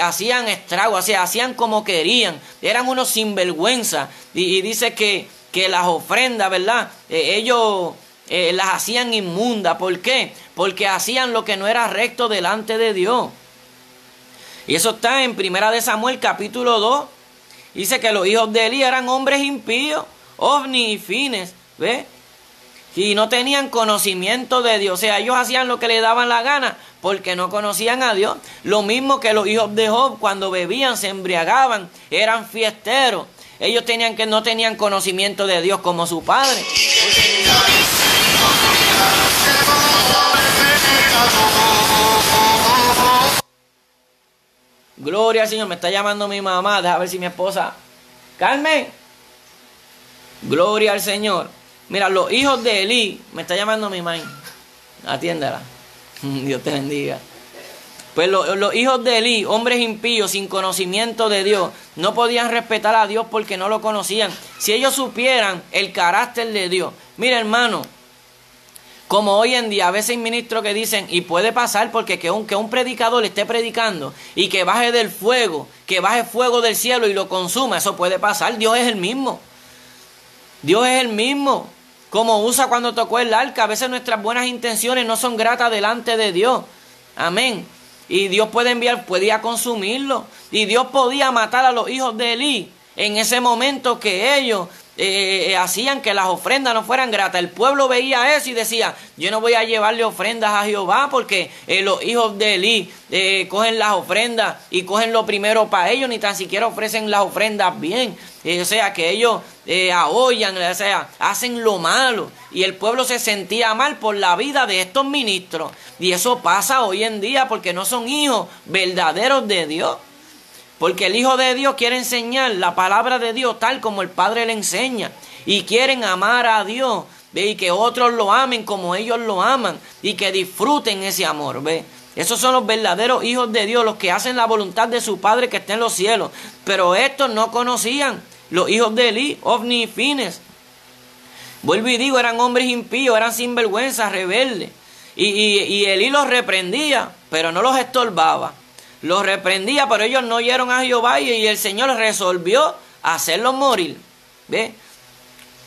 hacían estrago, o sea, hacían como querían, eran unos sinvergüenza. Y dice que las ofrendas, ¿verdad?, ellos las hacían inmundas. ¿Por qué? Porque hacían lo que no era recto delante de Dios. Y eso está en 1 Samuel capítulo 2. Dice que los hijos de Eli eran hombres impíos, Ofni y Fines, ¿ves? Y no tenían conocimiento de Dios. O sea, ellos hacían lo que les daban la gana porque no conocían a Dios. Lo mismo que los hijos de Job, cuando bebían, se embriagaban, eran fiesteros. Ellos no tenían conocimiento de Dios como su padre. Gloria al Señor. Me está llamando mi mamá. Deja ver si mi esposa... Carmen. Gloria al Señor. Mira, los hijos de Eli. Me está llamando mi mamá. Atiéndela. Dios te bendiga. Pues los hijos de Eli, hombres impíos, sin conocimiento de Dios, no podían respetar a Dios porque no lo conocían. Si ellos supieran el carácter de Dios. Mira, hermano, como hoy en día a veces hay ministros que dicen, y puede pasar porque que un predicador esté predicando y que baje del fuego, que baje fuego del cielo y lo consuma, eso puede pasar. Dios es el mismo. Dios es el mismo. Como usa cuando tocó el arca, a veces nuestras buenas intenciones no son gratas delante de Dios. Amén. Y Dios podía consumirlo. Y Dios podía matar a los hijos de Elí en ese momento que ellos hacían que las ofrendas no fueran gratas. El pueblo veía eso y decía, yo no voy a llevarle ofrendas a Jehová porque los hijos de Elí cogen las ofrendas y cogen lo primero para ellos, ni tan siquiera ofrecen las ofrendas bien. O sea, que ellos ahollan, o sea, hacen lo malo. Y el pueblo se sentía mal por la vida de estos ministros. Y eso pasa hoy en día porque no son hijos verdaderos de Dios. Porque el Hijo de Dios quiere enseñar la palabra de Dios tal como el Padre le enseña. Y quieren amar a Dios, ¿ve? Y que otros lo amen como ellos lo aman. Y que disfruten ese amor, ¿ve? Esos son los verdaderos hijos de Dios, los que hacen la voluntad de su Padre que está en los cielos. Pero estos no conocían los hijos de Elí, Ofni y Fines. Vuelvo y digo, eran hombres impíos, eran sinvergüenzas, rebeldes. Y Elí los reprendía, pero no los estorbaba. Los reprendía, pero ellos no oyeron a Jehová y el Señor resolvió hacerlos morir. ¿Ve?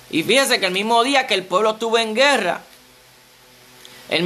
Y fíjense que el mismo día que el pueblo estuvo en guerra, y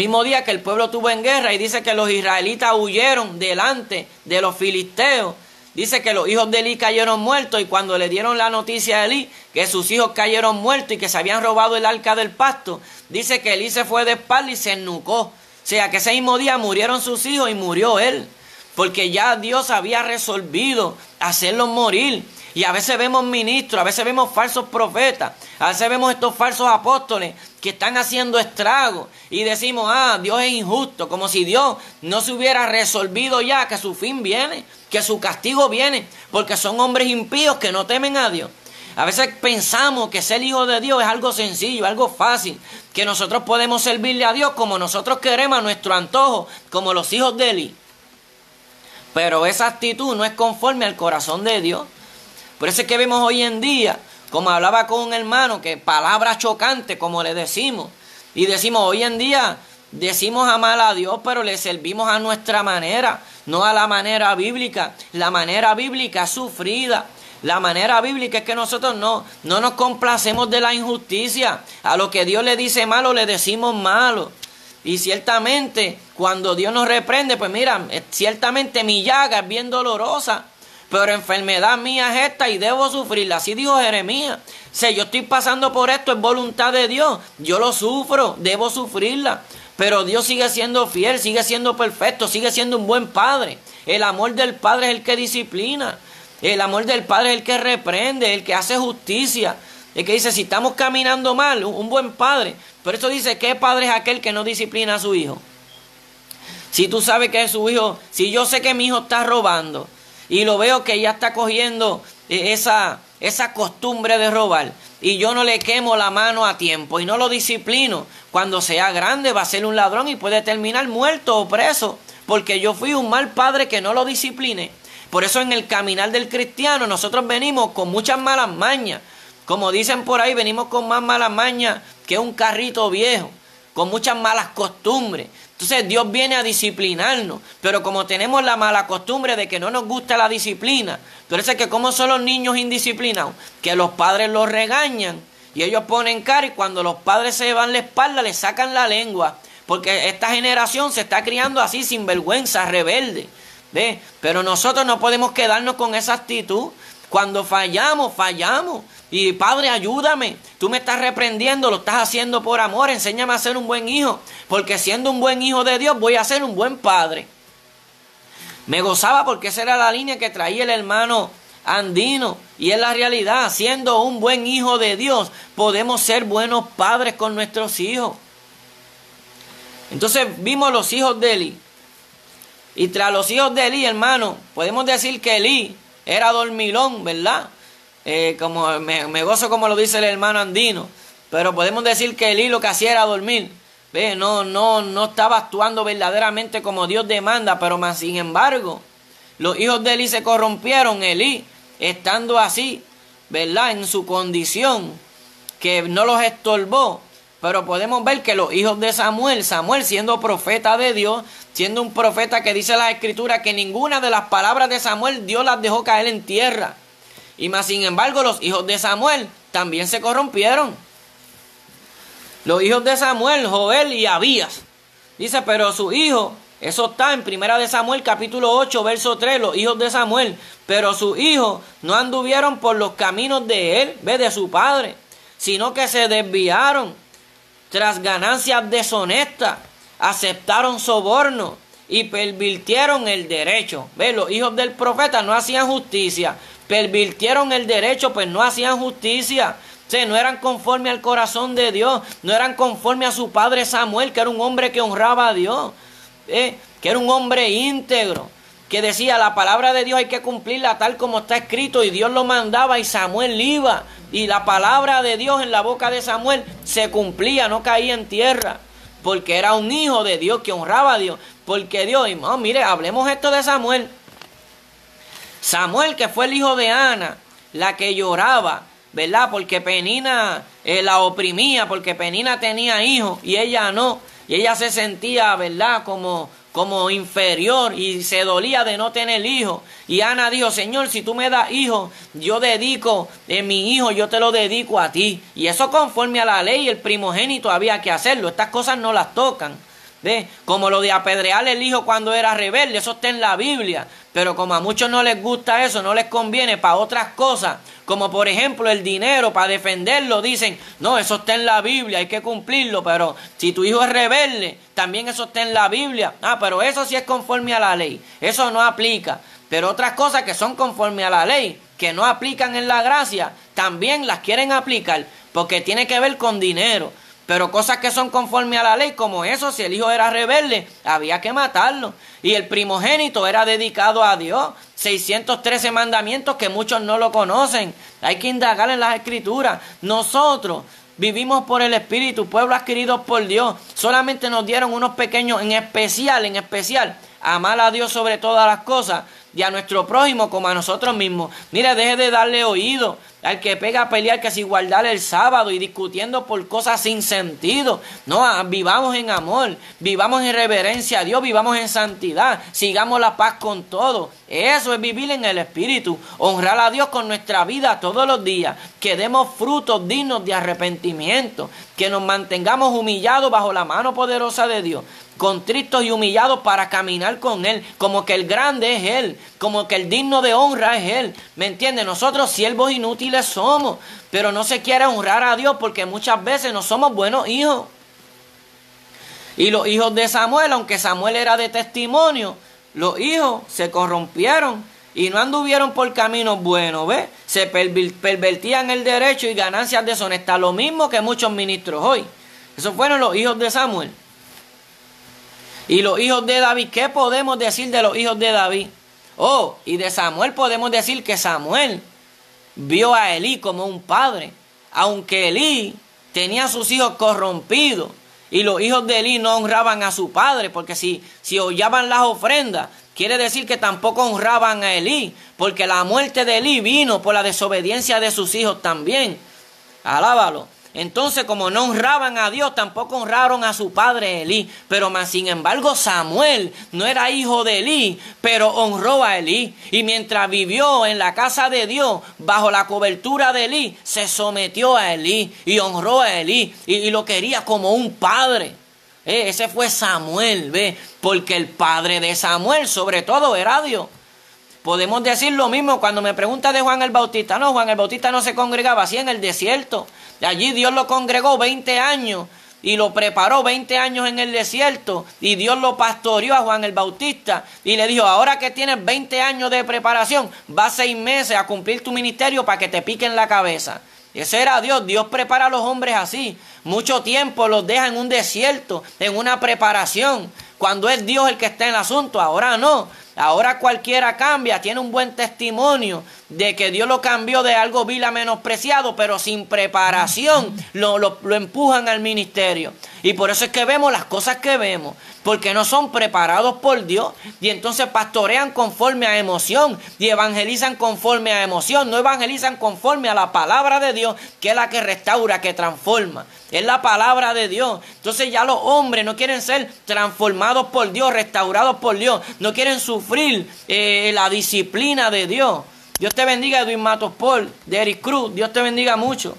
dice que los israelitas huyeron delante de los filisteos, dice que los hijos de Elí cayeron muertos, y cuando le dieron la noticia a Elí que sus hijos cayeron muertos y que se habían robado el arca del pacto, dice que Elí se fue de espalda y se ennucó. O sea que ese mismo día murieron sus hijos y murió él. Porque ya Dios había resolvido hacerlos morir. Y a veces vemos ministros, a veces vemos falsos profetas, a veces vemos estos falsos apóstoles que están haciendo estragos. Y decimos, Dios es injusto, como si Dios no se hubiera resolvido ya que su fin viene, que su castigo viene, porque son hombres impíos que no temen a Dios. A veces pensamos que ser hijo de Dios es algo sencillo, algo fácil, que nosotros podemos servirle a Dios como nosotros queremos, a nuestro antojo, como los hijos de Elí. Pero esa actitud no es conforme al corazón de Dios. Por eso es que vemos hoy en día, como hablaba con un hermano, que palabras chocantes, como le decimos. Y decimos, hoy en día decimos amar a Dios, pero le servimos a nuestra manera, no a la manera bíblica. La manera bíblica es sufrida. La manera bíblica es que nosotros no nos complacemos de la injusticia. A lo que Dios le dice malo, le decimos malo. Y ciertamente, cuando Dios nos reprende, pues mira, ciertamente mi llaga es bien dolorosa, pero enfermedad mía es esta y debo sufrirla. Así dijo Jeremías. Si yo estoy pasando por esto, es voluntad de Dios. Yo lo sufro, debo sufrirla. Pero Dios sigue siendo fiel, sigue siendo perfecto, sigue siendo un buen padre. El amor del Padre es el que disciplina. El amor del Padre es el que reprende, el que hace justicia. El que dice, si estamos caminando mal, un buen padre. Por eso dice, ¿qué padre es aquel que no disciplina a su hijo? Si tú sabes que es su hijo, si yo sé que mi hijo está robando y lo veo que ya está cogiendo esa costumbre de robar y yo no le quemo la mano a tiempo y no lo disciplino, cuando sea grande va a ser un ladrón y puede terminar muerto o preso porque yo fui un mal padre que no lo discipliné. Por eso en el caminar del cristiano nosotros venimos con muchas malas mañas. Como dicen por ahí, venimos con más malas mañas que un carrito viejo, con muchas malas costumbres. Entonces Dios viene a disciplinarnos, pero como tenemos la mala costumbre de que no nos gusta la disciplina, por eso es que como son los niños indisciplinados, que los padres los regañan y ellos ponen cara y cuando los padres se van la espalda les sacan la lengua, porque esta generación se está criando así sin vergüenza, rebelde. ¿Ve? Pero nosotros no podemos quedarnos con esa actitud. Cuando fallamos. Y Padre, ayúdame. Tú me estás reprendiendo, lo estás haciendo por amor. Enséñame a ser un buen hijo. Porque siendo un buen hijo de Dios, voy a ser un buen padre. Me gozaba porque esa era la línea que traía el hermano Andino. Y es la realidad. Siendo un buen hijo de Dios, podemos ser buenos padres con nuestros hijos. Entonces vimos los hijos de Elí. Y tras los hijos de Elí, hermano, podemos decir que Elí era dormilón, ¿verdad? Como me gozo como lo dice el hermano Andino. Pero podemos decir que Elí lo que hacía era dormir. ¿Ve? No estaba actuando verdaderamente como Dios demanda. Pero más sin embargo, los hijos de Elí se corrompieron. Elí, estando así, ¿verdad? En su condición, que no los estorbó. Pero podemos ver que los hijos de Samuel siendo profeta de Dios, siendo un profeta que dice la Escritura que ninguna de las palabras de Samuel Dios las dejó caer en tierra. Y más sin embargo los hijos de Samuel también se corrompieron. Los hijos de Samuel, Joel y Abías. Dice, pero sus hijos Eso está en 1 de Samuel capítulo 8, verso 3, los hijos de Samuel. Pero sus hijos no anduvieron por los caminos de él, de su padre, sino que se desviaron tras ganancias deshonestas, aceptaron soborno y pervirtieron el derecho. Los hijos del profeta no hacían justicia, pervirtieron el derecho, pues no hacían justicia. No eran conforme al corazón de Dios, no eran conforme a su padre Samuel, que era un hombre que honraba a Dios, que era un hombre íntegro, que decía la palabra de Dios hay que cumplirla tal como está escrito, y Dios lo mandaba y Samuel iba, y la palabra de Dios en la boca de Samuel se cumplía, no caía en tierra, porque era un hijo de Dios que honraba a Dios, porque Dios, y mire, hablemos esto de Samuel. Samuel, que fue el hijo de Ana, la que lloraba, ¿verdad? Porque Penina la oprimía, porque Penina tenía hijos y ella no. Y ella se sentía, ¿verdad? Como inferior y se dolía de no tener hijos. Y Ana dijo, Señor, si tú me das hijos, yo dedico mi hijo, yo te lo dedico a ti. Y eso conforme a la ley, el primogénito había que hacerlo. Estas cosas no las tocan. ¿Ve? Como lo de apedrear el hijo cuando era rebelde, eso está en la Biblia. Pero como a muchos no les gusta eso, no les conviene para otras cosas, como por ejemplo el dinero, para defenderlo, dicen, no, eso está en la Biblia, hay que cumplirlo, pero si tu hijo es rebelde, también eso está en la Biblia. Pero eso sí es conforme a la ley, eso no aplica. Pero otras cosas que son conforme a la ley, que no aplican en la gracia, también las quieren aplicar, porque tiene que ver con dinero. Pero cosas que son conforme a la ley, como eso, si el hijo era rebelde, había que matarlo. Y el primogénito era dedicado a Dios. 613 mandamientos que muchos no lo conocen. Hay que indagar en las escrituras. Nosotros vivimos por el Espíritu, pueblo adquirido por Dios. Solamente nos dieron unos pequeños, en especial, amar a Dios sobre todas las cosas y a nuestro prójimo como a nosotros mismos. Mire, deje de darle oído al que pega a pelear que si guardar el sábado y discutiendo por cosas sin sentido. No, vivamos en amor, vivamos en reverencia a Dios, vivamos en santidad, sigamos la paz con todo. Eso es vivir en el Espíritu, honrar a Dios con nuestra vida todos los días, que demos frutos dignos de arrepentimiento, que nos mantengamos humillados bajo la mano poderosa de Dios, contritos y humillados para caminar con Él, como que el grande es Él, como que el digno de honra es Él. ¿Me entiende? Nosotros siervos inútiles somos, pero no se quiere honrar a Dios porque muchas veces no somos buenos hijos. Y los hijos de Samuel, aunque Samuel era de testimonio, los hijos se corrompieron y no anduvieron por caminos buenos, ¿ves? Se pervertían el derecho y ganancias deshonestas, lo mismo que muchos ministros hoy. Esos fueron los hijos de Samuel. Y los hijos de David, ¿qué podemos decir de los hijos de David? Y de Samuel podemos decir que Samuel vio a Elí como un padre, aunque Elí tenía a sus hijos corrompidos y los hijos de Elí no honraban a su padre, porque si hollaban las ofrendas, quiere decir que tampoco honraban a Elí, porque la muerte de Elí vino por la desobediencia de sus hijos también. Alábalo. Entonces, como no honraban a Dios, tampoco honraron a su padre Elí. Pero más sin embargo, Samuel no era hijo de Elí, pero honró a Elí. Y mientras vivió en la casa de Dios, bajo la cobertura de Elí, se sometió a Elí y honró a Elí y lo quería como un padre. Ese fue Samuel, ¿ve? Porque el padre de Samuel, sobre todo, era Dios. Podemos decir lo mismo cuando me pregunta de Juan el Bautista. No, Juan el Bautista no se congregaba así en el desierto. Allí Dios lo congregó 20 años y lo preparó 20 años en el desierto. Y Dios lo pastoreó a Juan el Bautista y le dijo, ahora que tienes 20 años de preparación, vas 6 meses a cumplir tu ministerio para que te piquen la cabeza. Ese era Dios. Dios prepara a los hombres así. Mucho tiempo los deja en un desierto, en una preparación, cuando es Dios el que está en el asunto. Ahora no. Ahora cualquiera cambia, tiene un buen testimonio de que Dios lo cambió de algo vil a menospreciado, pero sin preparación lo empujan al ministerio. Y por eso es que vemos las cosas que vemos, porque no son preparados por Dios. Y entonces pastorean conforme a emoción y evangelizan conforme a emoción. No evangelizan conforme a la palabra de Dios, que es la que restaura, que transforma. Es la palabra de Dios. Entonces ya los hombres no quieren ser transformados por Dios, restaurados por Dios. No quieren sufrir la disciplina de Dios. Dios te bendiga, Edwin Matos Paul, de Eric Cruz. Dios te bendiga mucho.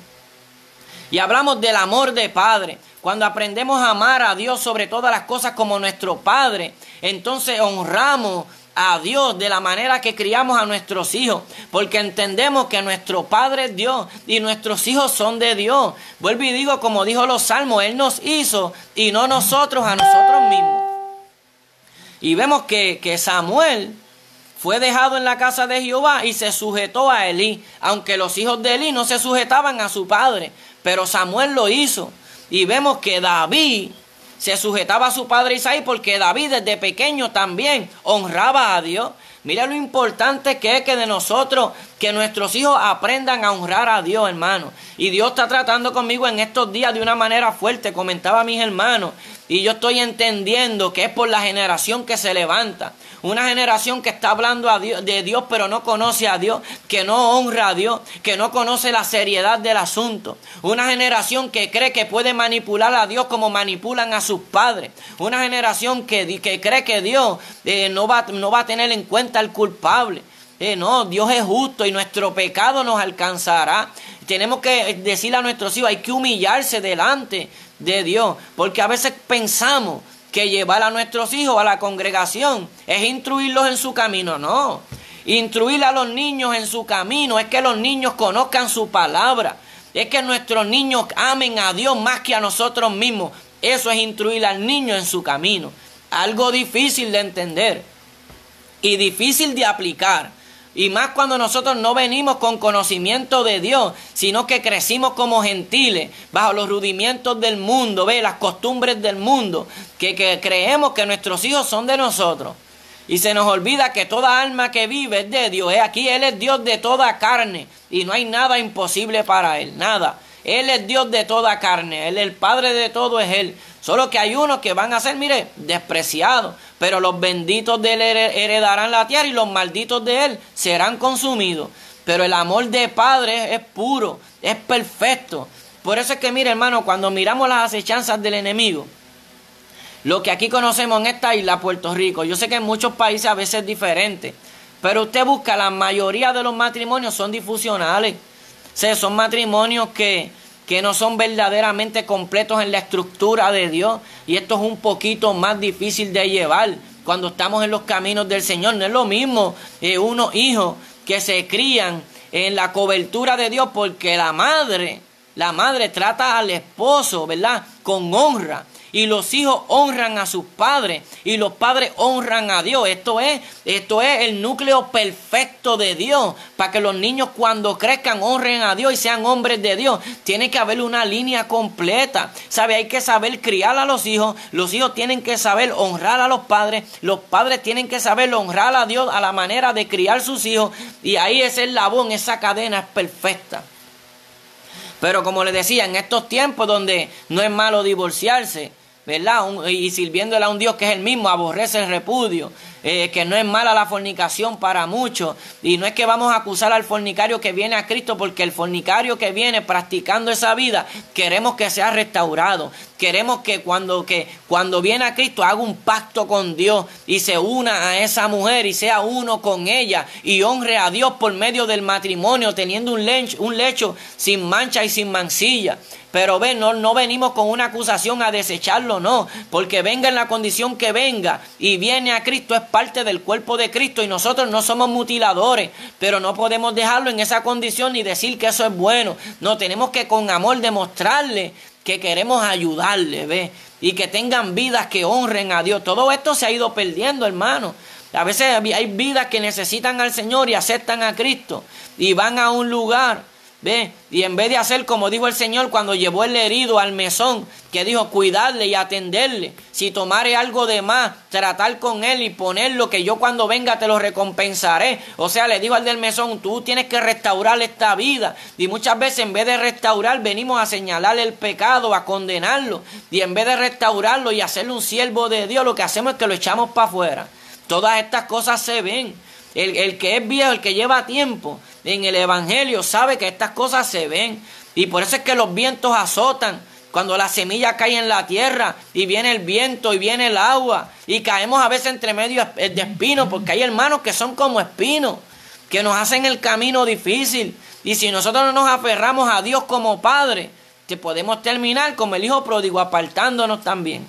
Y hablamos del amor de padre. cuando aprendemos a amar a Dios sobre todas las cosas como nuestro Padre, entonces honramos a Dios de la manera que criamos a nuestros hijos, porque entendemos que nuestro Padre es Dios y nuestros hijos son de Dios. Vuelvo y digo, como dijo los Salmos, Él nos hizo y no nosotros a nosotros mismos. Y vemos que Samuel fue dejado en la casa de Jehová y se sujetó a Elí, aunque los hijos de Elí no se sujetaban a su padre, pero Samuel lo hizo. Y vemos que David se sujetaba a su padre Isaí, porque David desde pequeño también honraba a Dios. Mira lo importante que es que de nosotros, que nuestros hijos aprendan a honrar a Dios, hermano. Y Dios está tratando conmigo en estos días de una manera fuerte, comentaba a mis hermanos. Y yo estoy entendiendo que es por la generación que se levanta. Una generación que está hablando de Dios, pero no conoce a Dios, que no honra a Dios, que no conoce la seriedad del asunto. Una generación que cree que puede manipular a Dios como manipulan a sus padres. Una generación que cree que Dios no va a tener en cuenta al culpable. No, Dios es justo y nuestro pecado nos alcanzará. Tenemos que decirle a nuestros hijos, hay que humillarse delante de Dios, porque a veces pensamos que llevar a nuestros hijos a la congregación es instruirlos en su camino. No, instruir a los niños en su camino es que los niños conozcan su palabra, es que nuestros niños amen a Dios más que a nosotros mismos. Eso es instruir al niño en su camino. Algo difícil de entender y difícil de aplicar. Y más cuando nosotros no venimos con conocimiento de Dios, sino que crecimos como gentiles, bajo los rudimentos del mundo, las costumbres del mundo, que creemos que nuestros hijos son de nosotros. Y se nos olvida que toda alma que vive es de Dios. Aquí Él es Dios de toda carne y no hay nada imposible para Él, nada. Él es Dios de toda carne, Él el Padre de todo es Él. Solo que hay unos que van a ser, despreciados. Pero los benditos de Él heredarán la tierra y los malditos de Él serán consumidos. Pero el amor de Padre es puro, es perfecto. Por eso es que, hermano, cuando miramos las acechanzas del enemigo, lo que aquí conocemos en esta isla, Puerto Rico, yo sé que en muchos países a veces es diferente, pero usted busca, la mayoría de los matrimonios son disfuncionales. O sea, son matrimonios que no son verdaderamente completos en la estructura de Dios. Y esto es un poquito más difícil de llevar cuando estamos en los caminos del Señor. No es lo mismo unos hijos que se crían en la cobertura de Dios, porque la madre trata al esposo, ¿verdad?, con honra. Y los hijos honran a sus padres y los padres honran a Dios. Esto es el núcleo perfecto de Dios, para que los niños cuando crezcan honren a Dios y sean hombres de Dios. Tiene que haber una línea completa, ¿sabe? Hay que saber criar a los hijos tienen que saber honrar a los padres tienen que saber honrar a Dios a la manera de criar sus hijos, y ahí ese eslabón, esa cadena es perfecta. Pero como les decía, en estos tiempos donde no es malo divorciarse, ¿verdad? Y sirviéndole a un Dios que es el mismo, aborrece el repudio, que no es mala la fornicación para muchos. Y no es que vamos a acusar al fornicario que viene a Cristo, porque el fornicario que viene practicando esa vida, queremos que sea restaurado. Queremos que cuando viene a Cristo haga un pacto con Dios y se una a esa mujer y sea uno con ella y honre a Dios por medio del matrimonio, teniendo un lecho sin mancha y sin mancilla. Pero no venimos con una acusación a desecharlo, no, porque venga en la condición que venga y viene a Cristo, es parte del cuerpo de Cristo, y nosotros no somos mutiladores, pero no podemos dejarlo en esa condición ni decir que eso es bueno. No, tenemos que con amor demostrarle que queremos ayudarle, y que tengan vidas que honren a Dios. Todo esto se ha ido perdiendo, hermano. A veces hay vidas que necesitan al Señor y aceptan a Cristo y van a un lugar, y en vez de hacer como dijo el Señor cuando llevó el herido al mesón, que dijo cuidarle y atenderle, si tomare algo de más, tratar con él y ponerlo, que yo cuando venga te lo recompensaré. O sea, le dijo al del mesón, tú tienes que restaurar esta vida. Y muchas veces en vez de restaurar, venimos a señalarle el pecado, a condenarlo, y en vez de restaurarlo y hacerle un siervo de Dios, lo que hacemos es que lo echamos para afuera. Todas estas cosas se ven. El que es viejo, el que lleva tiempo en el evangelio, sabe que estas cosas se ven. Y por eso es que los vientos azotan. Cuando la semilla cae en la tierra y viene el viento y viene el agua, y caemos a veces entre medio de espinos, porque hay hermanos que son como espinos, que nos hacen el camino difícil. Y si nosotros no nos aferramos a Dios como Padre, podemos terminar como el hijo pródigo, apartándonos también.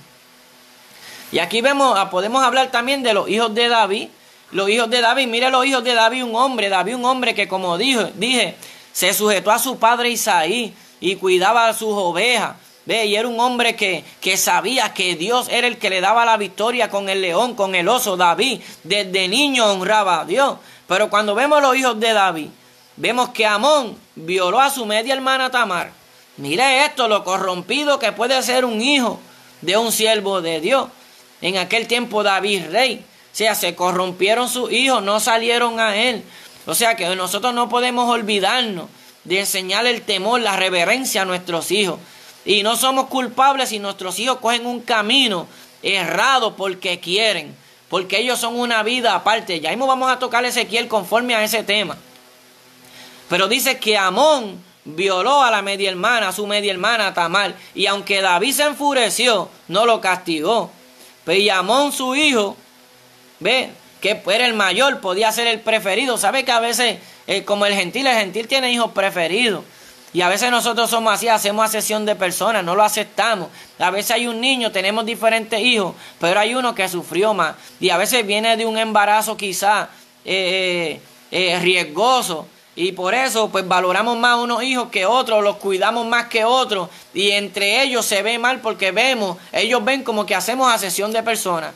Y aquí podemos hablar también de los hijos de David. Los hijos de David, mire los hijos de David, un hombre que como dije, se sujetó a su padre Isaí y cuidaba a sus ovejas. Ve, y era un hombre que sabía que Dios era el que le daba la victoria con el león, con el oso. David desde niño honraba a Dios. Pero cuando vemos los hijos de David, vemos que Amón violó a su media hermana Tamar. Mire esto, lo corrompido que puede ser un hijo de un siervo de Dios. En aquel tiempo David rey, o sea, se corrompieron sus hijos, no salieron a él. O sea que nosotros no podemos olvidarnos de enseñar el temor, la reverencia a nuestros hijos. Y no somos culpables si nuestros hijos cogen un camino errado porque quieren, porque ellos son una vida aparte. Ya mismo vamos a tocar Ezequiel conforme a ese tema. Pero dice que Amón violó a su media hermana Tamar. Y aunque David se enfureció, no lo castigó. Pero y Amón, su hijo, ve, que era el mayor, podía ser el preferido. ¿Sabe que a veces, como el gentil tiene hijos preferidos? Y a veces nosotros somos así, hacemos asesión de personas, no lo aceptamos. A veces hay un niño, tenemos diferentes hijos, pero hay uno que sufrió más. Y a veces viene de un embarazo quizás riesgoso. Y por eso pues valoramos más unos hijos que otros, los cuidamos más que otros. Y entre ellos se ve mal porque ellos ven como que hacemos asesión de personas.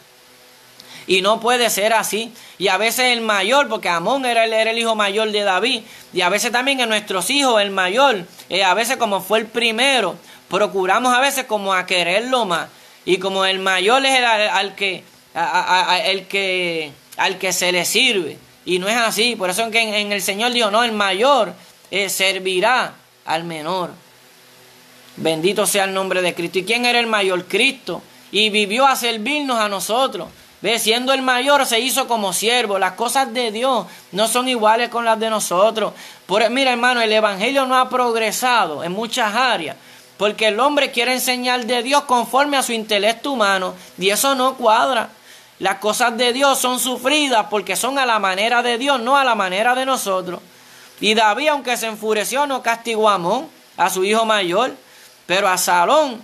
Y no puede ser así. Y a veces el mayor, porque Amón era el hijo mayor de David. Y a veces también en nuestros hijos, el mayor, a veces como fue el primero, procuramos a veces como a quererlo más. Y como el mayor es al que se le sirve. Y no es así. Por eso es que en el Señor dijo, no, el mayor servirá al menor. Bendito sea el nombre de Cristo. ¿Y quién era el mayor? Cristo. Y vivió a servirnos a nosotros. Ve, siendo el mayor se hizo como siervo. Las cosas de Dios no son iguales con las de nosotros. Mira, hermano, el evangelio no ha progresado en muchas áreas. Porque el hombre quiere enseñar de Dios conforme a su intelecto humano. Y eso no cuadra. Las cosas de Dios son sufridas porque son a la manera de Dios, no a la manera de nosotros. Y David, aunque se enfureció, no castigó a Amón, a su hijo mayor. Pero Absalón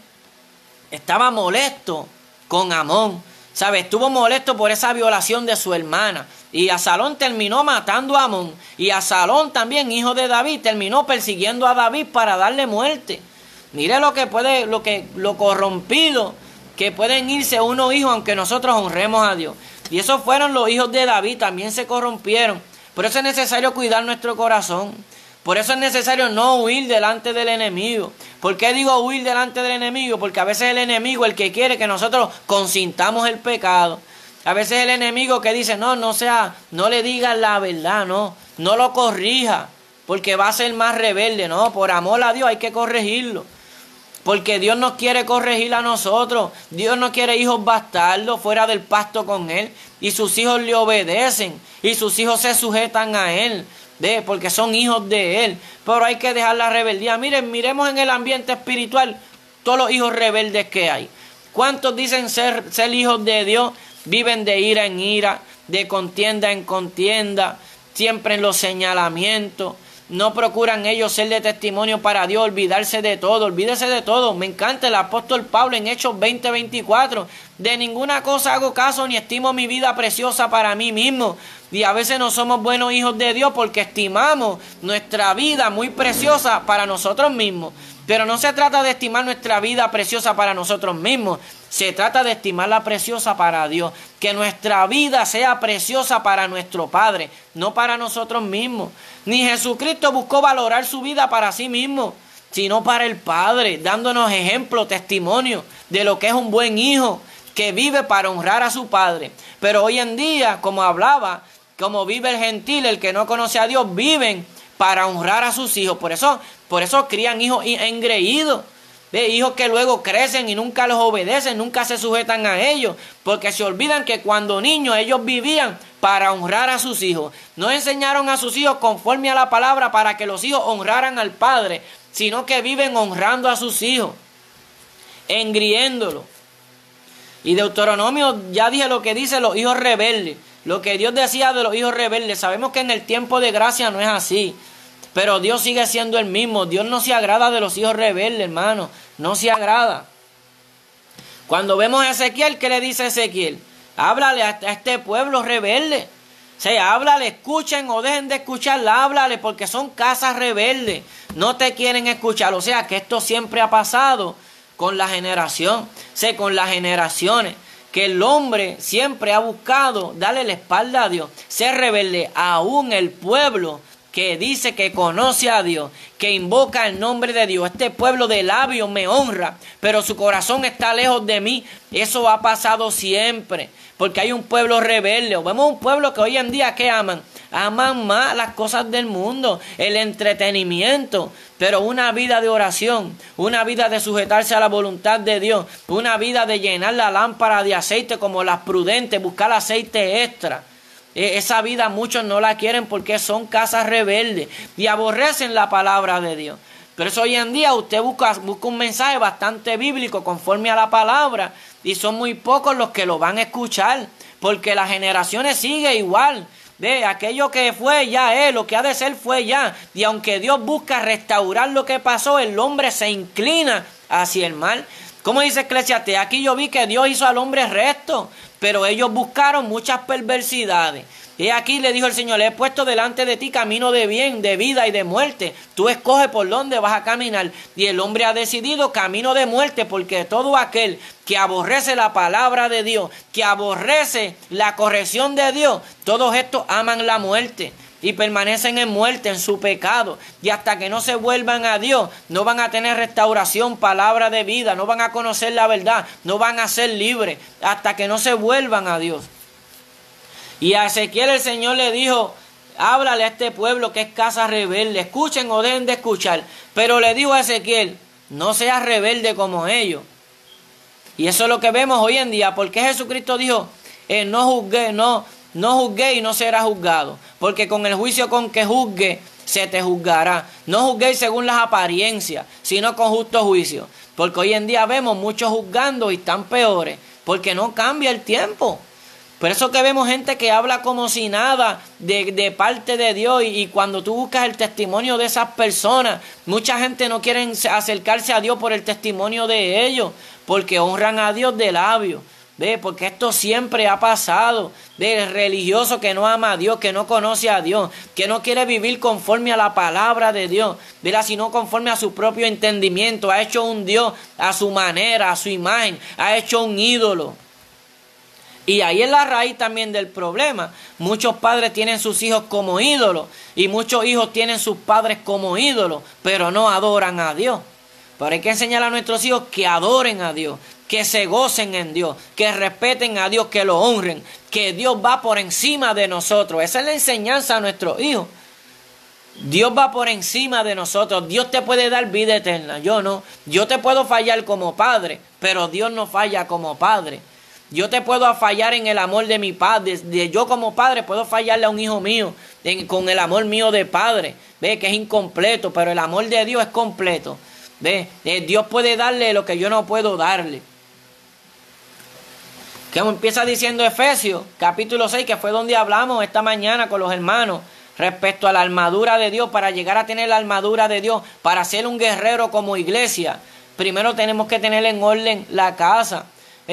estaba molesto con Amón. ¿Sabe? Estuvo molesto por esa violación de su hermana. Y Absalón terminó matando a Amón. Y Absalón también, hijo de David, terminó persiguiendo a David para darle muerte. Mire lo corrompido que pueden irse unos hijos aunque nosotros honremos a Dios. Y esos fueron los hijos de David, también se corrompieron. Por eso es necesario cuidar nuestro corazón. Por eso es necesario no huir delante del enemigo. ¿Por qué digo huir delante del enemigo? Porque a veces el enemigo el que quiere que nosotros consintamos el pecado. A veces el enemigo que dice, no le digas la verdad, no lo corrija, porque va a ser más rebelde. No, por amor a Dios hay que corregirlo. Porque Dios nos quiere corregir a nosotros. Dios no quiere hijos bastardos fuera del pacto con Él. Y sus hijos le obedecen. Y sus hijos se sujetan a Él. Porque son hijos de Él. Pero hay que dejar la rebeldía. Miremos en el ambiente espiritual todos los hijos rebeldes que hay. ¿Cuántos dicen ser hijos de Dios? Viven de ira en ira, de contienda en contienda, siempre en los señalamientos. No procuran ellos ser de testimonio para Dios, olvídese de todo. Me encanta el apóstol Pablo en Hechos 20:24. De ninguna cosa hago caso ni estimo mi vida preciosa para mí mismo. Y a veces no somos buenos hijos de Dios porque estimamos nuestra vida muy preciosa para nosotros mismos. Pero no se trata de estimar nuestra vida preciosa para nosotros mismos. Se trata de estimarla preciosa para Dios. Que nuestra vida sea preciosa para nuestro Padre, no para nosotros mismos. Ni Jesucristo buscó valorar su vida para sí mismo, sino para el Padre, dándonos ejemplo, testimonio de lo que es un buen hijo que vive para honrar a su Padre. Pero hoy en día, como vive el gentil, el que no conoce a Dios, viven para honrar a sus hijos. Por eso crían hijos engreídos. Hijos que luego crecen y nunca los obedecen, nunca se sujetan a ellos, porque se olvidan que cuando niños ellos vivían para honrar a sus hijos. No enseñaron a sus hijos conforme a la palabra para que los hijos honraran al Padre, sino que viven honrando a sus hijos, engriéndolo. Y Deuteronomio, ya dije lo que dice los hijos rebeldes, lo que Dios decía de los hijos rebeldes. Sabemos que en el tiempo de gracia no es así. pero Dios sigue siendo el mismo. Dios no se agrada de los hijos rebeldes, hermano, no se agrada. Cuando vemos a Ezequiel, ¿qué le dice Ezequiel? Háblale a este pueblo rebelde. O sea, háblale, escuchen o dejen de escucharla, háblale, porque son casas rebeldes. No te quieren escuchar. O sea, que esto siempre ha pasado con la generación. O sea, con las generaciones. Que el hombre siempre ha buscado darle la espalda a Dios. Ser rebelde. Aún el pueblo que dice que conoce a Dios, que invoca el nombre de Dios. Este pueblo de labios me honra, pero su corazón está lejos de mí. Eso ha pasado siempre, porque hay un pueblo rebelde. O vemos un pueblo que hoy en día, ¿qué aman? Aman más las cosas del mundo, el entretenimiento, pero una vida de oración, una vida de sujetarse a la voluntad de Dios, una vida de llenar la lámpara de aceite como las prudentes, buscar aceite extra. Esa vida muchos no la quieren porque son casas rebeldes y aborrecen la palabra de Dios. Pero eso hoy en día usted busca un mensaje bastante bíblico conforme a la palabra y son muy pocos los que lo van a escuchar porque las generaciones siguen igual. Aquello que fue ya es, lo que ha de ser fue ya. Y aunque Dios busca restaurar lo que pasó, el hombre se inclina hacia el mal. Como dice Eclesiastés, aquí yo vi que Dios hizo al hombre recto, pero ellos buscaron muchas perversidades. Y aquí le dijo el Señor, le he puesto delante de ti camino de bien, de vida y de muerte. Tú escoges por dónde vas a caminar. Y el hombre ha decidido camino de muerte, porque todo aquel que aborrece la palabra de Dios, que aborrece la corrección de Dios, todos estos aman la muerte y permanecen en muerte, en su pecado. Y hasta que no se vuelvan a Dios, no van a tener restauración, palabra de vida, no van a conocer la verdad, no van a ser libres, hasta que no se vuelvan a Dios. Y a Ezequiel el Señor le dijo, háblale a este pueblo que es casa rebelde, escuchen o dejen de escuchar. Pero le dijo a Ezequiel, no seas rebelde como ellos. Y eso es lo que vemos hoy en día, porque Jesucristo dijo, no juzgué y no será juzgado, porque con el juicio con que juzgue se te juzgará. No juzguéis según las apariencias, sino con justo juicio, porque hoy en día vemos muchos juzgando y están peores, porque no cambia el tiempo. Por eso que vemos gente que habla como si nada de parte de Dios y cuando tú buscas el testimonio de esas personas, mucha gente no quiere acercarse a Dios por el testimonio de ellos, porque honran a Dios de labios. Porque esto siempre ha pasado, del religioso que no ama a Dios, que no conoce a Dios, que no quiere vivir conforme a la palabra de Dios, sino conforme a su propio entendimiento. Ha hecho un Dios a su manera, a su imagen, ha hecho un ídolo. Y ahí es la raíz también del problema. Muchos padres tienen sus hijos como ídolos y muchos hijos tienen sus padres como ídolos, pero no adoran a Dios. Pero hay que enseñar a nuestros hijos que adoren a Dios, que se gocen en Dios, que respeten a Dios, que lo honren, que Dios va por encima de nosotros. Esa es la enseñanza a nuestros hijos. Dios va por encima de nosotros. Dios te puede dar vida eterna, yo no. Yo te puedo fallar como padre, pero Dios no falla como padre. Yo te puedo fallar en el amor de mi padre. Yo como padre puedo fallarle a un hijo mío con el amor mío de padre. Ve que es incompleto, pero el amor de Dios es completo. Ve, Dios puede darle lo que yo no puedo darle. Que empieza diciendo Efesios, capítulo 6, que fue donde hablamos esta mañana con los hermanos, respecto a la armadura de Dios. Para llegar a tener la armadura de Dios, para ser un guerrero como iglesia, primero tenemos que tener en orden la casa.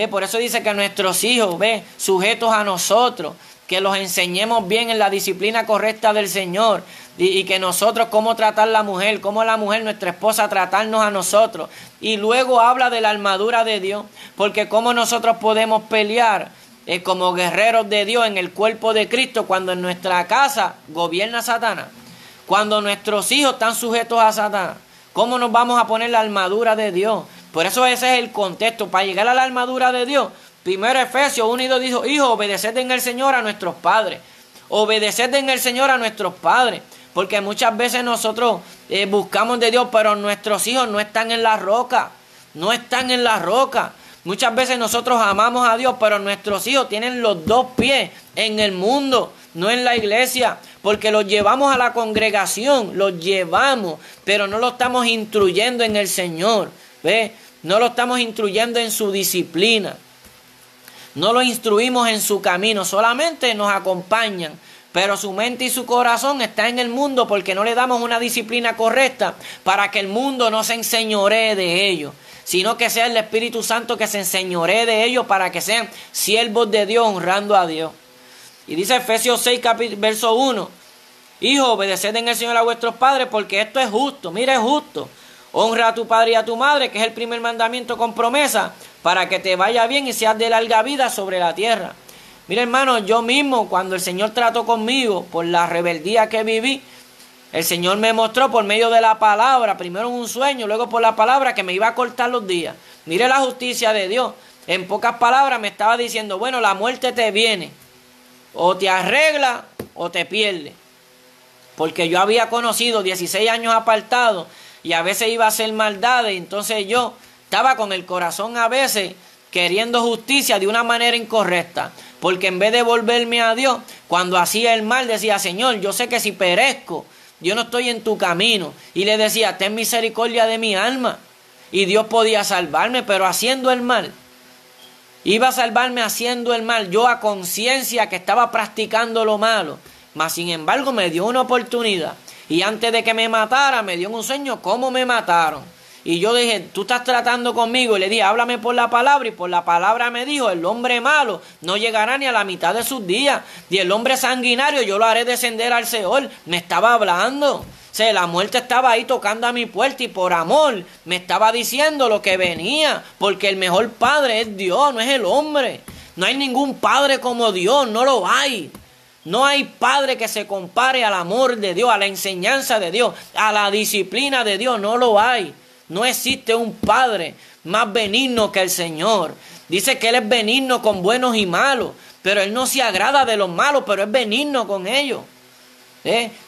Por eso dice que nuestros hijos, sujetos a nosotros, que los enseñemos bien en la disciplina correcta del Señor, y que nosotros cómo tratar a la mujer, cómo la mujer, nuestra esposa, tratarnos a nosotros. Y luego habla de la armadura de Dios, porque cómo nosotros podemos pelear como guerreros de Dios en el cuerpo de Cristo cuando en nuestra casa gobierna Satanás, cuando nuestros hijos están sujetos a Satanás. ¿Cómo nos vamos a poner la armadura de Dios? Por eso ese es el contexto. Para llegar a la armadura de Dios, primero Efesios 1:2 dijo, hijos, obedeced en el Señor a nuestros padres. Obedeced en el Señor a nuestros padres. Porque muchas veces nosotros buscamos de Dios, pero nuestros hijos no están en la roca. No están en la roca. Muchas veces nosotros amamos a Dios, pero nuestros hijos tienen los dos pies en el mundo, no en la iglesia. Porque los llevamos a la congregación, los llevamos, pero no lo estamos instruyendo en el Señor. No lo estamos instruyendo en su disciplina. No lo instruimos en su camino, solamente nos acompañan. pero su mente y su corazón está en el mundo porque no le damos una disciplina correcta para que el mundo no se enseñoree de ellos, sino que sea el Espíritu Santo que se enseñoree de ellos para que sean siervos de Dios, honrando a Dios. Y dice Efesios 6, verso 1, hijos, obedeced en el Señor a vuestros padres, porque esto es justo. Mira, es justo. Honra a tu padre y a tu madre, que es el primer mandamiento con promesa, para que te vaya bien y seas de larga vida sobre la tierra. Mira, hermano, yo mismo, cuando el Señor trató conmigo por la rebeldía que viví, el Señor me mostró por medio de la palabra, primero en un sueño, luego por la palabra, que me iba a cortar los días. Mire la justicia de Dios. En pocas palabras me estaba diciendo, bueno, la muerte te viene, o te arregla o te pierde. Porque yo había conocido 16 años apartado y a veces iba a hacer maldades, entonces yo estaba con el corazón a veces queriendo justicia de una manera incorrecta, porque en vez de volverme a Dios, cuando hacía el mal decía, Señor, yo sé que si perezco, yo no estoy en tu camino, y le decía, ten misericordia de mi alma, y Dios podía salvarme, pero haciendo el mal, iba a salvarme haciendo el mal, yo a conciencia que estaba practicando lo malo, mas sin embargo me dio una oportunidad, y antes de que me matara, me dio en un sueño cómo me mataron. Y yo dije, tú estás tratando conmigo. Y le dije, háblame por la palabra. Y por la palabra me dijo, el hombre malo no llegará ni a la mitad de sus días. Y el hombre sanguinario yo lo haré descender al Seol. Me estaba hablando. O sea, la muerte estaba ahí tocando a mi puerta. Y por amor me estaba diciendo lo que venía. Porque el mejor padre es Dios, no es el hombre. No hay ningún padre como Dios, no lo hay. No hay padre que se compare al amor de Dios, a la enseñanza de Dios, a la disciplina de Dios, no lo hay. No existe un padre más benigno que el Señor. Dice que Él es benigno con buenos y malos, pero Él no se agrada de los malos, pero es benigno con ellos.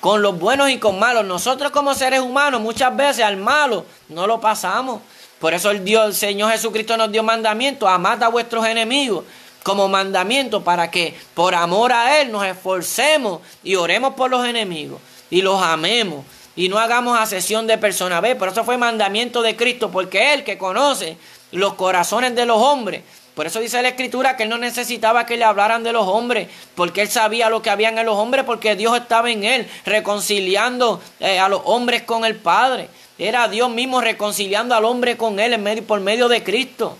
Con los buenos y con malos. Nosotros como seres humanos muchas veces al malo no lo pasamos. Por eso el Señor Jesucristo nos dio mandamiento, amad a vuestros enemigos, como mandamiento para que por amor a Él nos esforcemos y oremos por los enemigos y los amemos. Y no hagamos acepción de persona. Por eso fue mandamiento de Cristo, porque Él que conoce los corazones de los hombres. Por eso dice la Escritura que Él no necesitaba que le hablaran de los hombres, porque Él sabía lo que habían en los hombres, porque Dios estaba en Él, reconciliando a los hombres con el Padre. Era Dios mismo reconciliando al hombre con Él por medio de Cristo.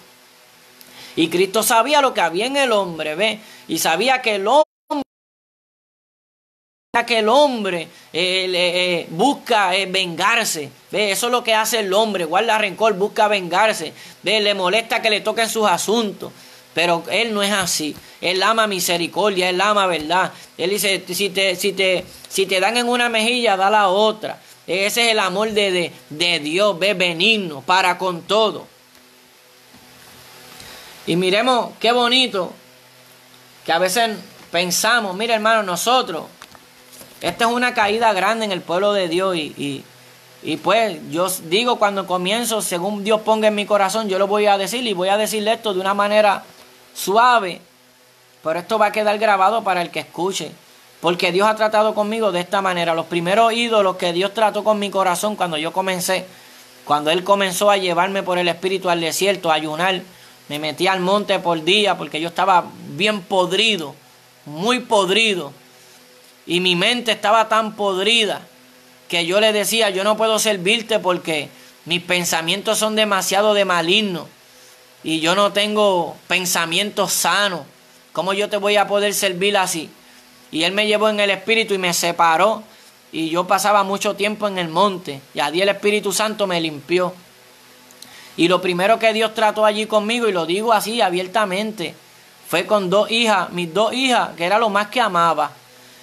Y Cristo sabía lo que había en el hombre, y sabía que el hombre busca vengarse, eso es lo que hace el hombre, guarda rencor, busca vengarse, le molesta que le toquen sus asuntos, pero Él no es así. Él ama misericordia, Él ama verdad. Él dice, si te dan en una mejilla, da la otra. Ese es el amor de Dios, benigno para con todo. Y miremos qué bonito que a veces pensamos, mira hermano, nosotros, esta es una caída grande en el pueblo de Dios y pues yo digo cuando comienzo, según Dios ponga en mi corazón, yo lo voy a decir y voy a decirle esto de una manera suave, pero esto va a quedar grabado para el que escuche, porque Dios ha tratado conmigo de esta manera. Los primeros ídolos que Dios trató con mi corazón cuando yo comencé, cuando Él comenzó a llevarme por el Espíritu al desierto, a ayunar, me metí al monte por día porque yo estaba bien podrido, muy podrido. Y mi mente estaba tan podrida que yo le decía, yo no puedo servirte porque mis pensamientos son demasiado de malignos. Y yo no tengo pensamientos sanos. ¿Cómo yo te voy a poder servir así? Y Él me llevó en el Espíritu y me separó. Y yo pasaba mucho tiempo en el monte. Y allí el Espíritu Santo me limpió. Y lo primero que Dios trató allí conmigo, y lo digo así abiertamente, fue con mis dos hijas, que era lo más que amaba.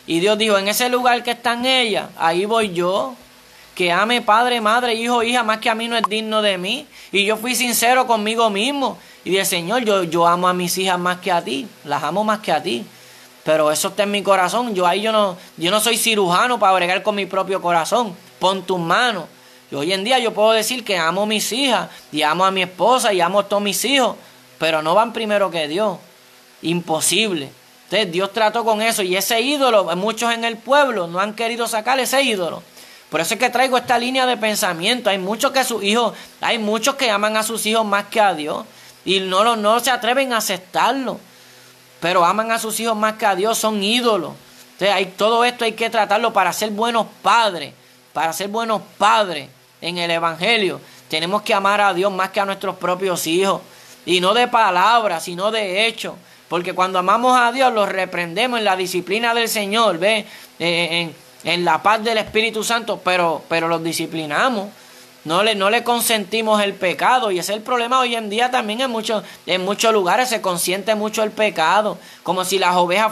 Y Dios dijo, en ese lugar que están ellas, ahí voy yo, que ame padre, madre, hijo, hija, más que a mí no es digno de mí. Y yo fui sincero conmigo mismo. Y dije, Señor, yo amo a mis hijas más que a ti, las amo más que a ti. Pero eso está en mi corazón. Yo no soy cirujano para bregar con mi propio corazón. Pon tus manos. Y hoy en día yo puedo decir que amo a mis hijas, y amo a mi esposa, y amo a todos mis hijos, pero no van primero que Dios. Imposible. Entonces Dios trató con eso, y ese ídolo, muchos en el pueblo no han querido sacar ese ídolo. Por eso es que traigo esta línea de pensamiento. Hay muchos que aman a sus hijos más que a Dios, y no se atreven a aceptarlo, pero aman a sus hijos más que a Dios, son ídolos. Entonces todo esto hay que tratarlo para ser buenos padres. Para ser buenos padres en el Evangelio. Tenemos que amar a Dios más que a nuestros propios hijos. Y no de palabras, sino de hechos. Porque cuando amamos a Dios, los reprendemos en la disciplina del Señor, ¿ve? En la paz del Espíritu Santo, pero los disciplinamos. No le consentimos el pecado. Y ese es el problema hoy en día también en muchos lugares. Se consiente mucho el pecado. Como si las ovejas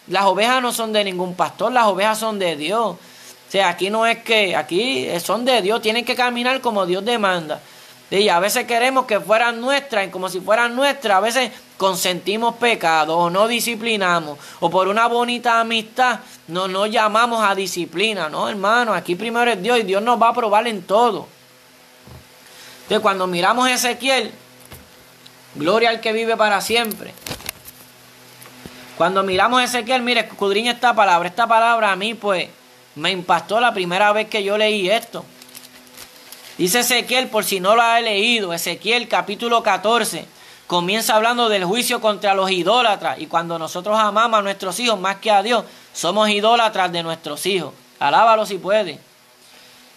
las ovejas no son de ningún pastor, las ovejas son de Dios. O sea, aquí no es que, aquí son de Dios, tienen que caminar como Dios demanda. Y a veces queremos que fueran nuestras, y como si fueran nuestras, a veces consentimos pecados o no disciplinamos, o por una bonita amistad no llamamos a disciplina. No, hermano, aquí primero es Dios y Dios nos va a probar en todo. Entonces, cuando miramos a Ezequiel, gloria al que vive para siempre. Cuando miramos a Ezequiel, mire, escudriña esta palabra a mí pues me impactó la primera vez que yo leí esto. Dice Ezequiel, por si no lo ha leído, Ezequiel capítulo 14, comienza hablando del juicio contra los idólatras. Y cuando nosotros amamos a nuestros hijos más que a Dios, somos idólatras de nuestros hijos. Alábalo si puede.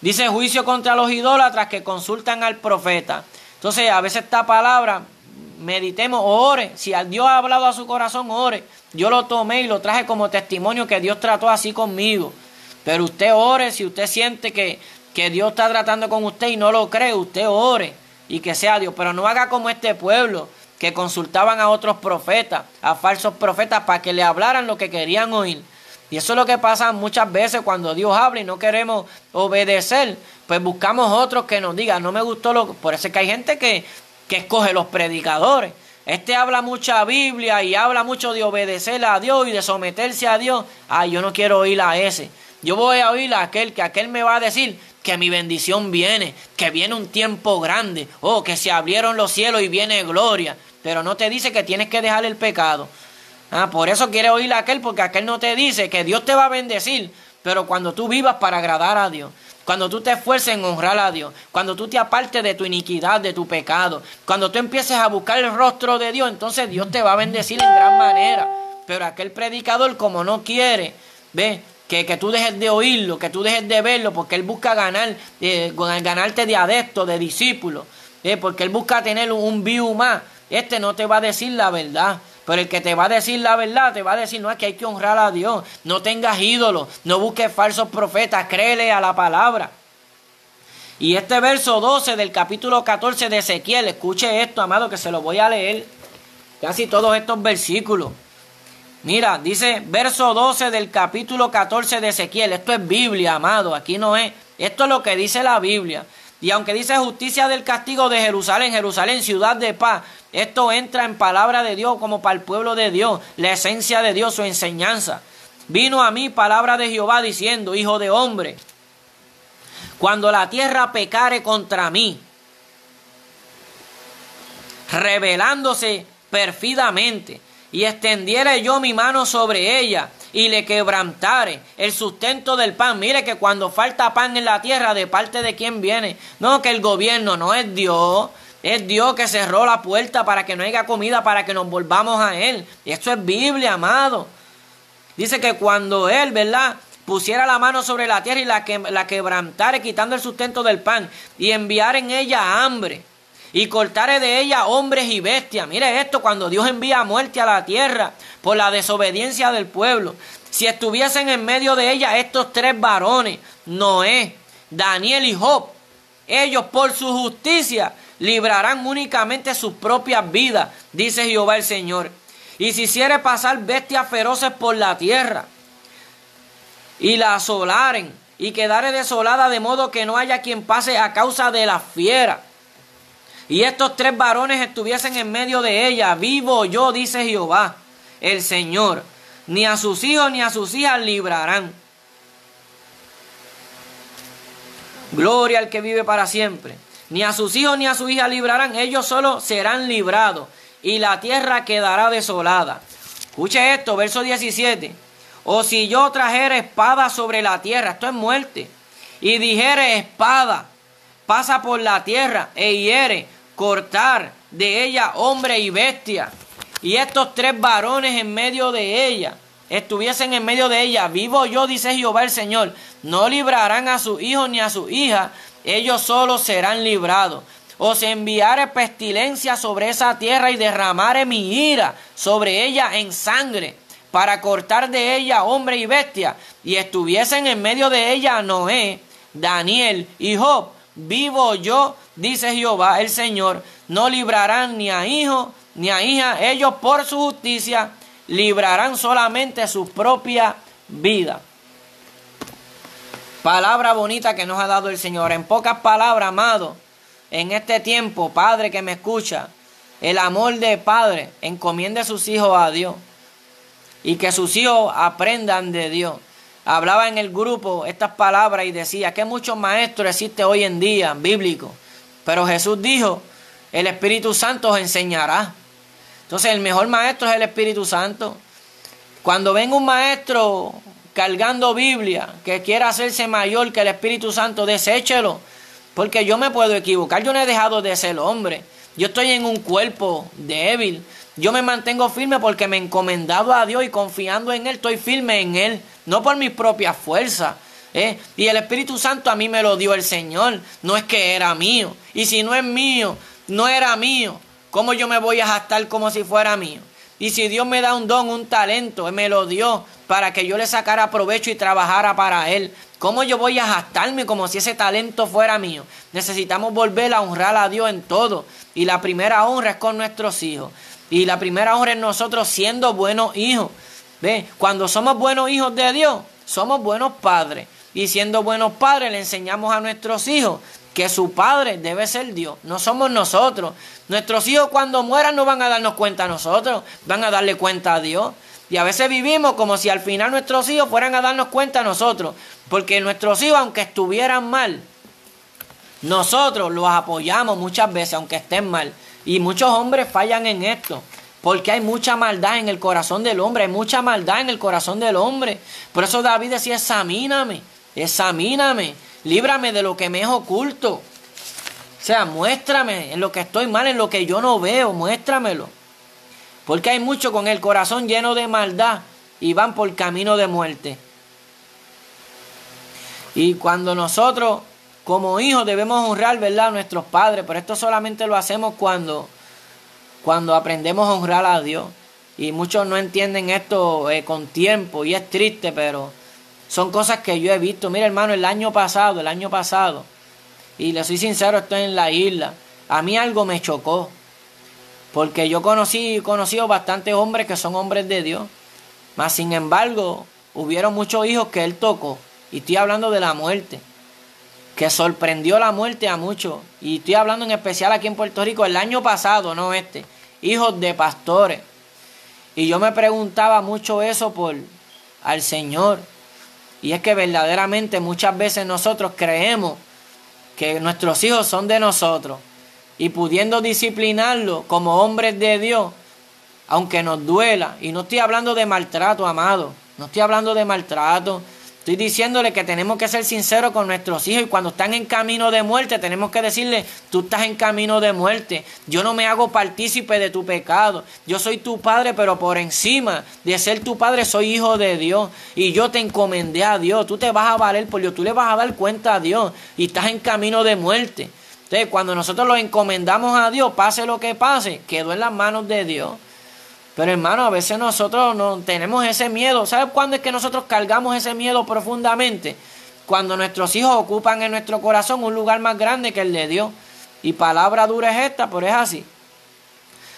Dice juicio contra los idólatras que consultan al profeta. Entonces, a veces esta palabra, meditemos, ore. Si Dios ha hablado a su corazón, ore. Yo lo tomé y lo traje como testimonio que Dios trató así conmigo. Pero usted ore, si usted siente que Dios está tratando con usted y no lo cree, usted ore y que sea Dios. Pero no haga como este pueblo que consultaban a otros profetas, a falsos profetas, para que le hablaran lo que querían oír. Y eso es lo que pasa muchas veces cuando Dios habla y no queremos obedecer. Pues buscamos otros que nos digan, no me gustó Por eso es que hay gente que escoge los predicadores. Este habla mucha Biblia y habla mucho de obedecer a Dios y de someterse a Dios. Ay, yo no quiero oír a ese. Yo voy a oír a aquel me va a decir que mi bendición viene, que viene un tiempo grande, que se abrieron los cielos y viene gloria. Pero no te dice que tienes que dejar el pecado. Por eso quiere oír a aquel, porque aquel no te dice que Dios te va a bendecir, pero cuando tú vivas para agradar a Dios, cuando tú te esfuerces en honrar a Dios, cuando tú te apartes de tu iniquidad, de tu pecado, cuando tú empieces a buscar el rostro de Dios, entonces Dios te va a bendecir en gran manera. Pero aquel predicador, como no quiere, ve, que tú dejes de oírlo, que tú dejes de verlo, porque él busca ganarte de adeptos, de discípulos, porque él busca tener un view más. Este no te va a decir la verdad, pero el que te va a decir la verdad, te va a decir, no, es que hay que honrar a Dios, no tengas ídolos, no busques falsos profetas, créele a la palabra. Y este verso 12 del capítulo 14 de Ezequiel, escuche esto, amado, que se lo voy a leer, casi todos estos versículos. Mira, dice verso 12 del capítulo 14 de Ezequiel. Esto es Biblia, amado. Aquí no es. Esto es lo que dice la Biblia. Y aunque dice justicia del castigo de Jerusalén, Jerusalén, ciudad de paz, esto entra en palabra de Dios como para el pueblo de Dios, la esencia de Dios, su enseñanza. Vino a mí palabra de Jehová diciendo, hijo de hombre, cuando la tierra pecare contra mí, rebelándose perfidamente, y extendiere yo mi mano sobre ella, y le quebrantare el sustento del pan. Mire que cuando falta pan en la tierra, ¿de parte de quién viene? No, que el gobierno, no es Dios. Es Dios que cerró la puerta para que no haya comida, para que nos volvamos a Él. Y esto es Biblia, amado. Dice que cuando Él, ¿verdad?, pusiera la mano sobre la tierra y la quebrantare, quitando el sustento del pan, y enviar en ella hambre, y cortare de ella hombres y bestias. Mire esto, cuando Dios envía muerte a la tierra por la desobediencia del pueblo. Si estuviesen en medio de ella estos tres varones, Noé, Daniel y Job, ellos por su justicia librarán únicamente sus propias vidas, dice Jehová el Señor. Y si hiciere pasar bestias feroces por la tierra, y la asolaren, y quedare desolada de modo que no haya quien pase a causa de la fiera, y estos tres varones estuviesen en medio de ella, vivo yo, dice Jehová el Señor, ni a sus hijos ni a sus hijas librarán. Gloria al que vive para siempre. Ni a sus hijos ni a sus hijas librarán, ellos solo serán librados, y la tierra quedará desolada. Escuche esto, verso 17. O si yo trajere espada sobre la tierra, esto es muerte, y dijere espada, pasa por la tierra, e hiere, cortar de ella hombre y bestia, y estos tres varones en medio de ella, estuviesen en medio de ella, vivo yo, dice Jehová el Señor, no librarán a sus hijos ni a sus hijas, ellos solos serán librados. Os enviaré pestilencia sobre esa tierra y derramaré mi ira sobre ella en sangre, para cortar de ella hombre y bestia, y estuviesen en medio de ella Noé, Daniel y Job. Vivo yo, dice Jehová el Señor, no librarán ni a hijo ni a hija, ellos por su justicia librarán solamente su propia vida. Palabra bonita que nos ha dado el Señor. En pocas palabras, amado, en este tiempo, padre que me escucha, el amor de padre encomiende a sus hijos a Dios y que sus hijos aprendan de Dios. Hablaba en el grupo estas palabras y decía que muchos maestros existen hoy en día, bíblicos, pero Jesús dijo, el Espíritu Santo os enseñará. Entonces el mejor maestro es el Espíritu Santo. Cuando venga un maestro cargando Biblia que quiera hacerse mayor que el Espíritu Santo, deséchelo, porque yo me puedo equivocar. Yo no he dejado de ser hombre. Yo estoy en un cuerpo débil. Yo me mantengo firme porque me he encomendado a Dios y confiando en Él, estoy firme en Él, no por mis propias fuerzas. Y el Espíritu Santo a mí me lo dio el Señor, no es que era mío. Y si no es mío, no era mío, ¿cómo yo me voy a jactar como si fuera mío? Y si Dios me da un don, un talento, Él me lo dio para que yo le sacara provecho y trabajara para Él. ¿Cómo yo voy a jactarme como si ese talento fuera mío? Necesitamos volver a honrar a Dios en todo. Y la primera honra es con nuestros hijos. Y la primera honra es nosotros siendo buenos hijos. ¿Ve? Cuando somos buenos hijos de Dios, somos buenos padres. Y siendo buenos padres le enseñamos a nuestros hijos que su padre debe ser Dios, no somos nosotros. Nuestros hijos cuando mueran no van a darnos cuenta a nosotros, van a darle cuenta a Dios. Y a veces vivimos como si al final nuestros hijos fueran a darnos cuenta a nosotros. Porque nuestros hijos, aunque estuvieran mal, nosotros los apoyamos muchas veces, aunque estén mal. Y muchos hombres fallan en esto. Porque hay mucha maldad en el corazón del hombre. Hay mucha maldad en el corazón del hombre. Por eso David decía, examíname, líbrame de lo que me es oculto. O sea, muéstrame en lo que estoy mal, en lo que yo no veo, muéstramelo. Porque hay muchos con el corazón lleno de maldad y van por camino de muerte. Y cuando nosotros, como hijos, debemos honrar, ¿verdad?, a nuestros padres. Pero esto solamente lo hacemos cuando aprendemos a honrar a Dios. Y muchos no entienden esto con tiempo y es triste, pero son cosas que yo he visto. Mira, hermano, el año pasado, y le soy sincero, estoy en la isla, a mí algo me chocó. Porque yo he conocido bastantes hombres que son hombres de Dios. Mas sin embargo, hubieron muchos hijos que él tocó. Y estoy hablando de la muerte. Que sorprendió la muerte a muchos. Y estoy hablando en especial aquí en Puerto Rico, el año pasado, no este. Hijos de pastores. Y yo me preguntaba mucho eso al Señor. Y es que verdaderamente muchas veces nosotros creemos que nuestros hijos son de nosotros. Y pudiendo disciplinarlos como hombres de Dios, aunque nos duela. Y no estoy hablando de maltrato, amado. No estoy hablando de maltrato. Estoy diciéndole que tenemos que ser sinceros con nuestros hijos. Y cuando están en camino de muerte, tenemos que decirle, tú estás en camino de muerte. Yo no me hago partícipe de tu pecado. Yo soy tu padre, pero por encima de ser tu padre, soy hijo de Dios. Y yo te encomendé a Dios. Tú te vas a valer por Dios. Tú le vas a dar cuenta a Dios. Y estás en camino de muerte. Entonces, cuando nosotros los encomendamos a Dios, pase lo que pase, quedó en las manos de Dios. Pero hermano, a veces nosotros no tenemos ese miedo. ¿Sabes cuándo es que nosotros cargamos ese miedo profundamente? Cuando nuestros hijos ocupan en nuestro corazón un lugar más grande que el de Dios. Y palabra dura es esta, pero es así.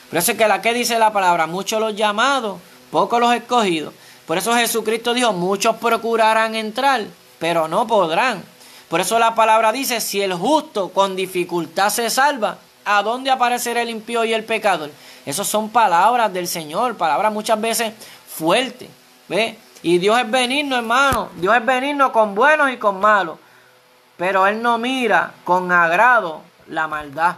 Por eso es que la que dice la palabra, muchos los llamados, pocos los escogidos. Por eso Jesucristo dijo, muchos procurarán entrar, pero no podrán. Por eso la palabra dice, si el justo con dificultad se salva, ¿a dónde aparecerá el impío y el pecador? Esas son palabras del Señor, palabras muchas veces fuertes, ¿ve? Y Dios es benigno, hermano. Dios es benigno con buenos y con malos. Pero Él no mira con agrado la maldad.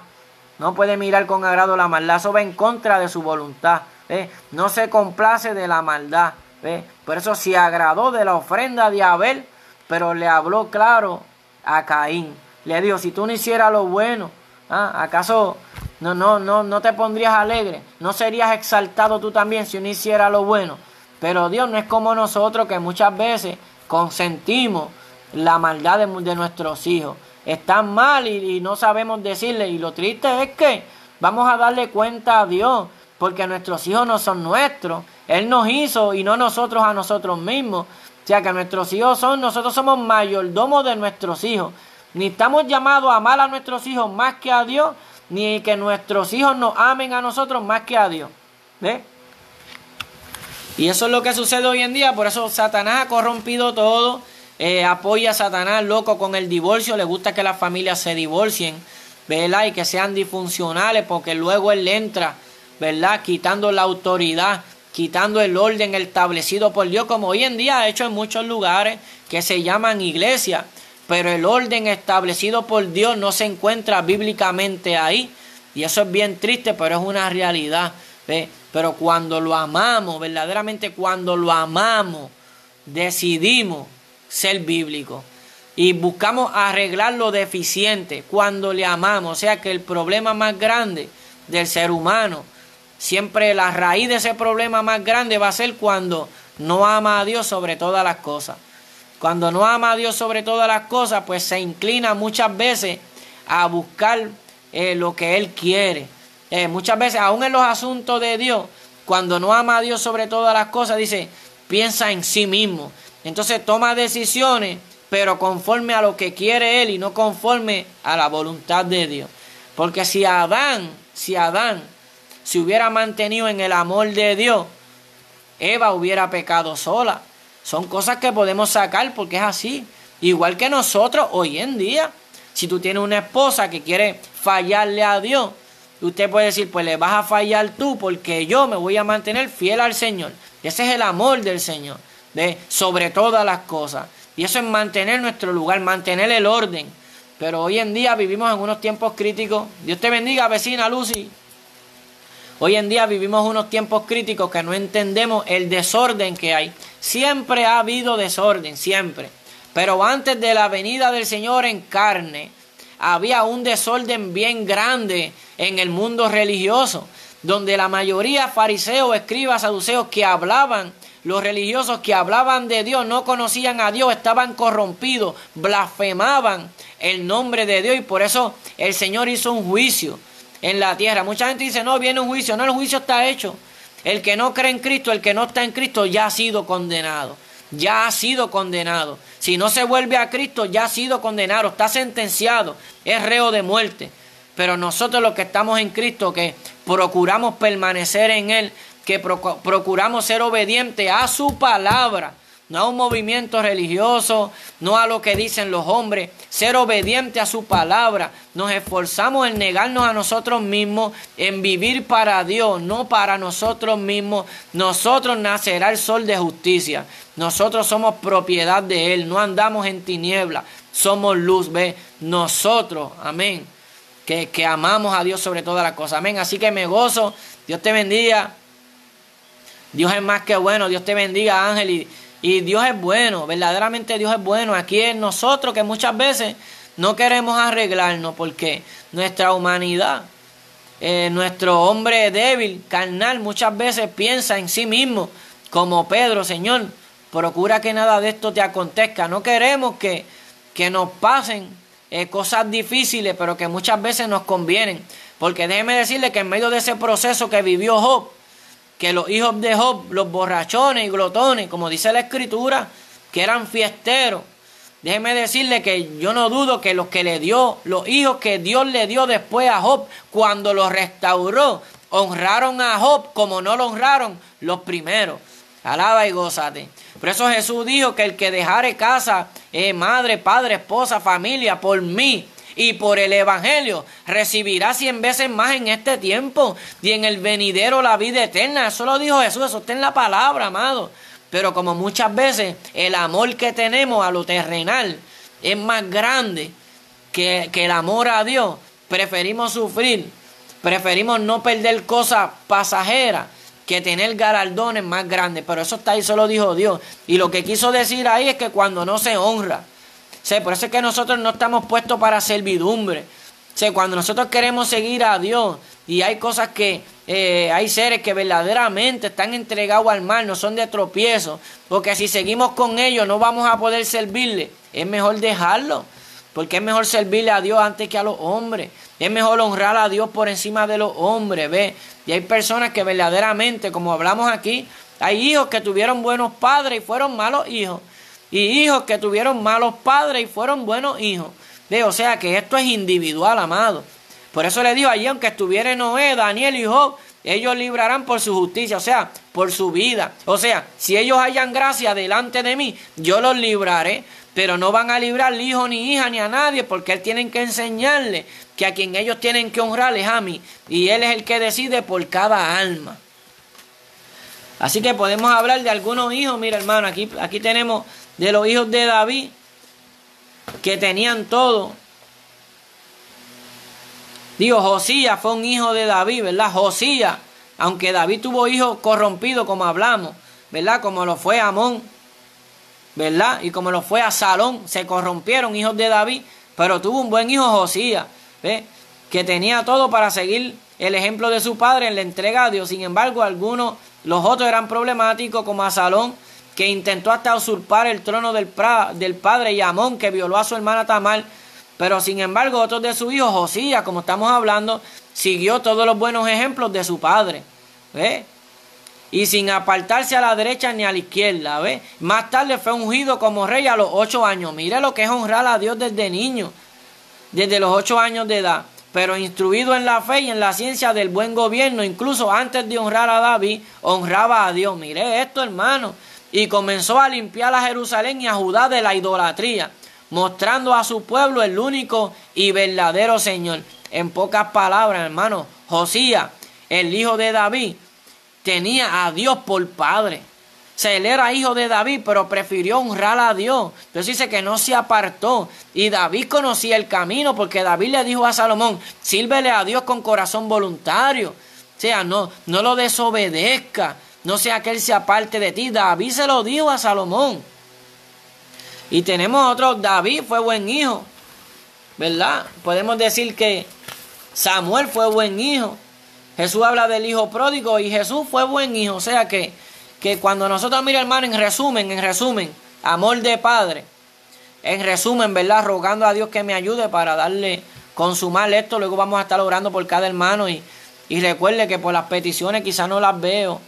No puede mirar con agrado la maldad. Eso va en contra de su voluntad, ¿ve? No se complace de la maldad, ¿ve? Por eso se agradó de la ofrenda de Abel, pero le habló claro a Caín. Le dijo, si tú no hicieras lo bueno, ¿acaso no te pondrías alegre? ¿No serías exaltado tú también si uno hiciera lo bueno? Pero Dios no es como nosotros, que muchas veces consentimos la maldad de nuestros hijos. Están mal y no sabemos decirle. Y lo triste es que vamos a darle cuenta a Dios, porque nuestros hijos no son nuestros. Él nos hizo y no nosotros a nosotros mismos. O sea que nuestros hijos nosotros somos mayordomos de nuestros hijos. Ni estamos llamados a amar a nuestros hijos más que a Dios, ni que nuestros hijos nos amen a nosotros más que a Dios. ¿Ves? Y eso es lo que sucede hoy en día. Por eso Satanás ha corrompido todo. Apoya a Satanás loco con el divorcio. Le gusta que las familias se divorcien, ¿verdad? Y que sean disfuncionales, porque luego él entra, ¿verdad? Quitando la autoridad, quitando el orden establecido por Dios, como hoy en día ha hecho en muchos lugares que se llaman iglesias. Pero el orden establecido por Dios no se encuentra bíblicamente ahí. Y eso es bien triste, pero es una realidad. ¿Ve? Pero cuando lo amamos, verdaderamente cuando lo amamos, decidimos ser bíblicos. Y buscamos arreglar lo deficiente cuando le amamos. O sea que el problema más grande del ser humano, siempre la raíz de ese problema más grande va a ser cuando no ama a Dios sobre todas las cosas. Cuando no ama a Dios sobre todas las cosas, pues se inclina muchas veces a buscar lo que Él quiere. Muchas veces, aún en los asuntos de Dios, cuando no ama a Dios sobre todas las cosas, dice, piensa en sí mismo. Entonces toma decisiones, pero conforme a lo que quiere Él y no conforme a la voluntad de Dios. Porque si Adán se hubiera mantenido en el amor de Dios, Eva hubiera pecado sola. Son cosas que podemos sacar porque es así. Igual que nosotros hoy en día. Si tú tienes una esposa que quiere fallarle a Dios, usted puede decir, pues le vas a fallar tú porque yo me voy a mantener fiel al Señor. Ese es el amor del Señor, ¿ve? Sobre todas las cosas. Y eso es mantener nuestro lugar, mantener el orden. Pero hoy en día vivimos en unos tiempos críticos. Dios te bendiga, vecina Lucy. Hoy en día vivimos unos tiempos críticos que no entendemos el desorden que hay. Siempre ha habido desorden, siempre. Pero antes de la venida del Señor en carne, había un desorden bien grande en el mundo religioso, donde la mayoría fariseos, escribas, saduceos que hablaban, los religiosos que hablaban de Dios, no conocían a Dios, estaban corrompidos, blasfemaban el nombre de Dios, y por eso el Señor hizo un juicio en la tierra. Mucha gente dice, no, viene un juicio. No, el juicio está hecho. El que no cree en Cristo, el que no está en Cristo, ya ha sido condenado. Ya ha sido condenado. Si no se vuelve a Cristo, ya ha sido condenado. Está sentenciado. Es reo de muerte. Pero nosotros los que estamos en Cristo, que procuramos permanecer en Él, que procuramos ser obedientes a su palabra, no a un movimiento religioso, no a lo que dicen los hombres, ser obediente a su palabra. Nos esforzamos en negarnos a nosotros mismos, en vivir para Dios, no para nosotros mismos. Nosotros nacerá el sol de justicia. Nosotros somos propiedad de Él, no andamos en tinieblas, somos luz, ¿ve? Nosotros, amén, que amamos a Dios sobre todas las cosas, amén. Así que me gozo, Dios te bendiga. Dios es más que bueno, Dios te bendiga, Ángel, y Dios es bueno, verdaderamente Dios es bueno. Aquí es nosotros que muchas veces no queremos arreglarnos porque nuestra humanidad, nuestro hombre débil, carnal, muchas veces piensa en sí mismo, como Pedro, Señor, procura que nada de esto te acontezca. No queremos que nos pasen cosas difíciles, pero que muchas veces nos convienen. Porque déjeme decirle que en medio de ese proceso que vivió Job, que los hijos de Job, los borrachones y glotones, como dice la Escritura, que eran fiesteros, déjeme decirle que yo no dudo que los hijos que Dios le dio después a Job, cuando los restauró, honraron a Job como no lo honraron los primeros. Alaba y gózate. Por eso Jesús dijo que el que dejare casa, madre, padre, esposa, familia, por mí y por el evangelio, recibirá 100 veces más en este tiempo y en el venidero la vida eterna. Eso lo dijo Jesús, eso está en la palabra, amado. Pero como muchas veces el amor que tenemos a lo terrenal es más grande que el amor a Dios, preferimos sufrir, preferimos no perder cosas pasajeras que tener galardones más grandes. Pero eso está ahí, eso lo dijo Dios. Y lo que quiso decir ahí es que cuando no se honra, por eso es que nosotros no estamos puestos para servidumbre. Cuando nosotros queremos seguir a Dios y hay cosas que hay seres que verdaderamente están entregados al mal, no son de tropiezo, porque si seguimos con ellos no vamos a poder servirle. Es mejor dejarlo, porque es mejor servirle a Dios antes que a los hombres. Es mejor honrar a Dios por encima de los hombres, ¿ve? Y hay personas que verdaderamente, como hablamos aquí, hay hijos que tuvieron buenos padres y fueron malos hijos. Y hijos que tuvieron malos padres y fueron buenos hijos. ¿Ve? O sea que esto es individual, amado. Por eso le digo allí, aunque estuviera Noé, Daniel y Job, ellos librarán por su justicia, o sea, por su vida. O sea, si ellos hallan gracia delante de mí, yo los libraré. Pero no van a librar hijo ni hija ni a nadie, porque Él tiene que enseñarle que a quien ellos tienen que honrar es a mí. Y Él es el que decide por cada alma. Así que podemos hablar de algunos hijos. Mira, hermano, aquí tenemos de los hijos de David, que tenían todo. Digo, Josías fue un hijo de David, ¿verdad? Josías, aunque David tuvo hijos corrompidos, como hablamos, ¿verdad? Como lo fue Amón, ¿verdad? Y como lo fue Absalón, se corrompieron hijos de David, pero tuvo un buen hijo Josías, ¿ve? Que tenía todo para seguir el ejemplo de su padre en la entrega a Dios. Sin embargo, los otros eran problemáticos, como Absalón, que intentó hasta usurpar el trono del padre, y Amón, que violó a su hermana Tamar. Pero sin embargo, otros de sus hijos, Josías, como estamos hablando, siguió todos los buenos ejemplos de su padre, ¿ve? Y sin apartarse a la derecha ni a la izquierda, ¿ve? Más tarde fue ungido como rey a los 8 años. Mire lo que es honrar a Dios desde niño, desde los 8 años de edad. Pero instruido en la fe y en la ciencia del buen gobierno, incluso antes de honrar a David, honraba a Dios. Mire esto, hermano. Y comenzó a limpiar a Jerusalén y a Judá de la idolatría, mostrando a su pueblo el único y verdadero Señor. En pocas palabras, hermano, Josías, el hijo de David, tenía a Dios por padre. O sea, él era hijo de David, pero prefirió honrar a Dios. Entonces dice que no se apartó. Y David conocía el camino, porque David le dijo a Salomón, sírvele a Dios con corazón voluntario. O sea, no lo desobedezca, no sea que él se aparte de ti. David se lo dijo a Salomón. Y tenemos otro, David fue buen hijo, ¿verdad? Podemos decir que Samuel fue buen hijo. Jesús habla del hijo pródigo y Jesús fue buen hijo. O sea que cuando nosotros, mira, hermano, en resumen, amor de padre, en resumen, ¿verdad? Rogando a Dios que me ayude para darle, consumar esto. Luego vamos a estar orando por cada hermano y recuerde que por las peticiones quizás no las veo,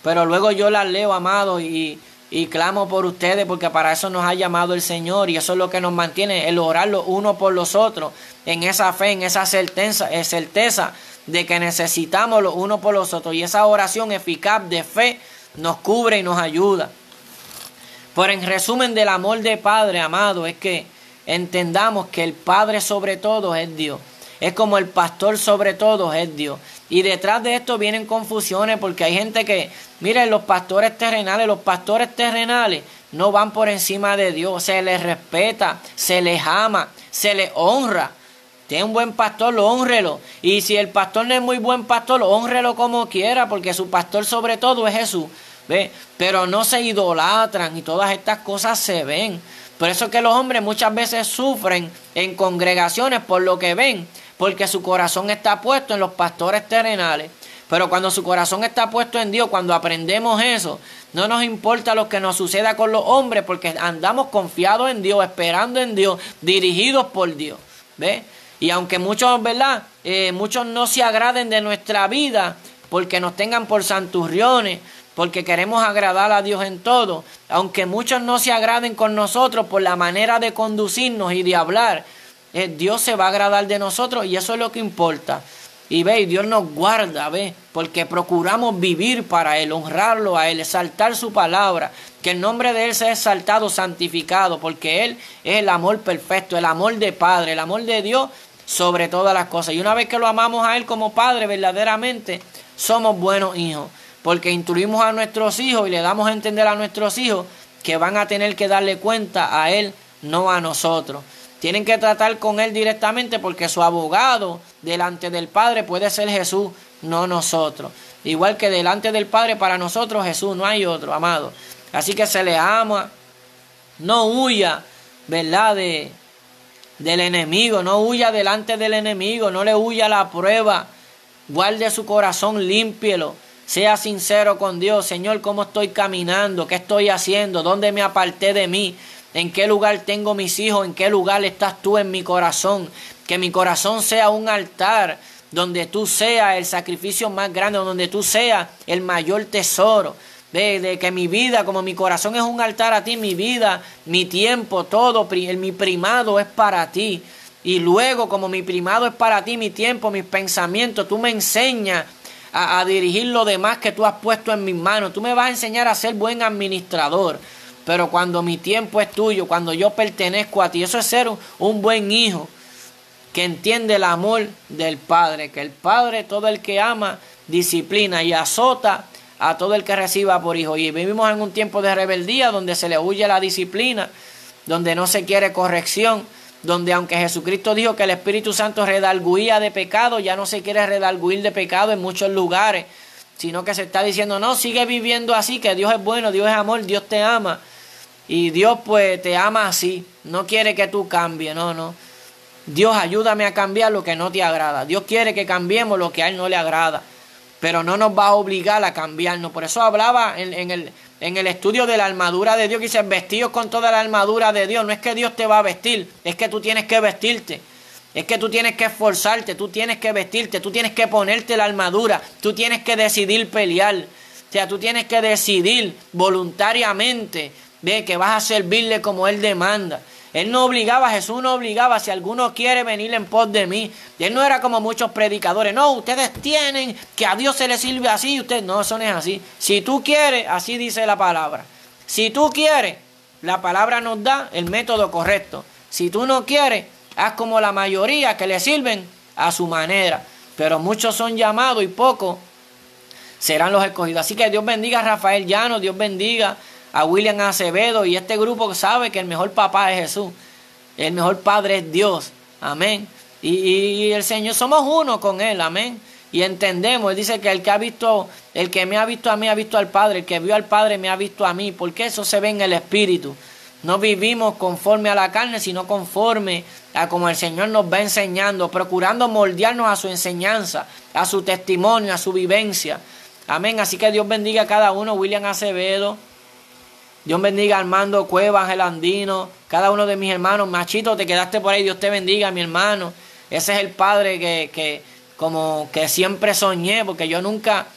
pero luego yo las leo, amado, y clamo por ustedes, porque para eso nos ha llamado el Señor, y eso es lo que nos mantiene, el orar los unos por los otros, en esa fe, en esa certeza de que necesitamos los unos por los otros, y esa oración eficaz de fe nos cubre y nos ayuda. Pero en resumen del amor de Padre, amado, es que entendamos que el Padre sobre todo es Dios. Es como el pastor sobre todo es Dios. Y detrás de esto vienen confusiones, porque hay gente que, miren, los pastores terrenales no van por encima de Dios. Se les respeta, se les ama, se les honra. Tiene un buen pastor, lo hónrelo. Y si el pastor no es muy buen pastor, hónrelo como quiera, porque su pastor sobre todo es Jesús. ¿Ve? Pero no se idolatran, y todas estas cosas se ven. Por eso es que los hombres muchas veces sufren en congregaciones por lo que ven, porque su corazón está puesto en los pastores terrenales. Pero cuando su corazón está puesto en Dios, cuando aprendemos eso, no nos importa lo que nos suceda con los hombres, porque andamos confiados en Dios, esperando en Dios, dirigidos por Dios. ¿Ve? Y aunque muchos, ¿verdad? Muchos no se agraden de nuestra vida, porque nos tengan por santurriones, porque queremos agradar a Dios en todo, aunque muchos no se agraden con nosotros por la manera de conducirnos y de hablar, Dios se va a agradar de nosotros, y eso es lo que importa. Y ve, Dios nos guarda, ve, porque procuramos vivir para Él, honrarlo a Él, exaltar su palabra, que el nombre de Él sea exaltado, santificado, porque Él es el amor perfecto, el amor de Padre, el amor de Dios sobre todas las cosas. Y una vez que lo amamos a Él como Padre, verdaderamente somos buenos hijos, porque instruimos a nuestros hijos y le damos a entender a nuestros hijos que van a tener que darle cuenta a Él, no a nosotros. Tienen que tratar con Él directamente, porque su abogado delante del Padre puede ser Jesús, no nosotros. Igual que delante del Padre para nosotros Jesús, no hay otro, amado. Así que se le ama, no huya, ¿verdad? Del enemigo, no huya delante del enemigo, no le huya a la prueba, Guarde su corazón, límpielo. Sea sincero con Dios. Señor, ¿cómo estoy caminando? ¿Qué estoy haciendo? ¿Dónde me aparté de mí? ¿En qué lugar tengo mis hijos? ¿En qué lugar estás tú en mi corazón? Que mi corazón sea un altar donde tú seas el sacrificio más grande, donde tú seas el mayor tesoro. De que mi vida, como mi corazón es un altar a ti, mi vida, mi tiempo, todo, mi primado es para ti. Y luego, como mi primado es para ti, mi tiempo, mis pensamientos, tú me enseñas a dirigir lo demás que tú has puesto en mis manos. Tú me vas a enseñar a ser buen administrador. Pero cuando mi tiempo es tuyo, cuando yo pertenezco a ti, eso es ser un buen hijo que entiende el amor del Padre. Que el Padre, todo el que ama, disciplina y azota a todo el que reciba por hijo. Y vivimos en un tiempo de rebeldía donde se le huye la disciplina, donde no se quiere corrección, donde aunque Jesucristo dijo que el Espíritu Santo redarguía de pecado, ya no se quiere redarguir de pecado en muchos lugares, sino que se está diciendo, no, sigue viviendo así, que Dios es bueno, Dios es amor, Dios te ama. Y Dios pues te ama así, no quiere que tú cambies, no. Dios, ayúdame a cambiar lo que no te agrada. Dios quiere que cambiemos lo que a Él no le agrada, pero no nos va a obligar a cambiarnos. Por eso hablaba en el estudio de la armadura de Dios, que dice, vestidos con toda la armadura de Dios. No es que Dios te va a vestir, es que tú tienes que vestirte. Es que tú tienes que esforzarte, tú tienes que vestirte, tú tienes que ponerte la armadura, tú tienes que decidir pelear. O sea, tú tienes que decidir voluntariamente de que vas a servirle como Él demanda. Él no obligaba, Jesús no obligaba, si alguno quiere venir en pos de mí. Él no era como muchos predicadores, no, ustedes tienen que a Dios se le sirve así, ustedes no, eso no es así. Si tú quieres, así dice la palabra. Si tú quieres, la palabra nos da el método correcto. Si tú no quieres, haz como la mayoría que le sirven a su manera. Pero muchos son llamados y pocos serán los escogidos. Así que Dios bendiga a Rafael Llano, Dios bendiga a William Acevedo y este grupo sabe que el mejor papá es Jesús, el mejor padre es Dios, amén, y el Señor, somos uno con Él, amén, y entendemos. Él dice que el que me ha visto a mí ha visto al Padre, el que vio al Padre me ha visto a mí, porque eso se ve en el Espíritu. No vivimos conforme a la carne, sino conforme a como el Señor nos va enseñando, procurando moldearnos a su enseñanza, a su testimonio, a su vivencia, amén. Así que Dios bendiga a cada uno, William Acevedo, Dios bendiga a Armando Cueva, Ángel Andino, cada uno de mis hermanos. Machito, te quedaste por ahí, Dios te bendiga, mi hermano. Ese es el padre que siempre soñé, porque yo nunca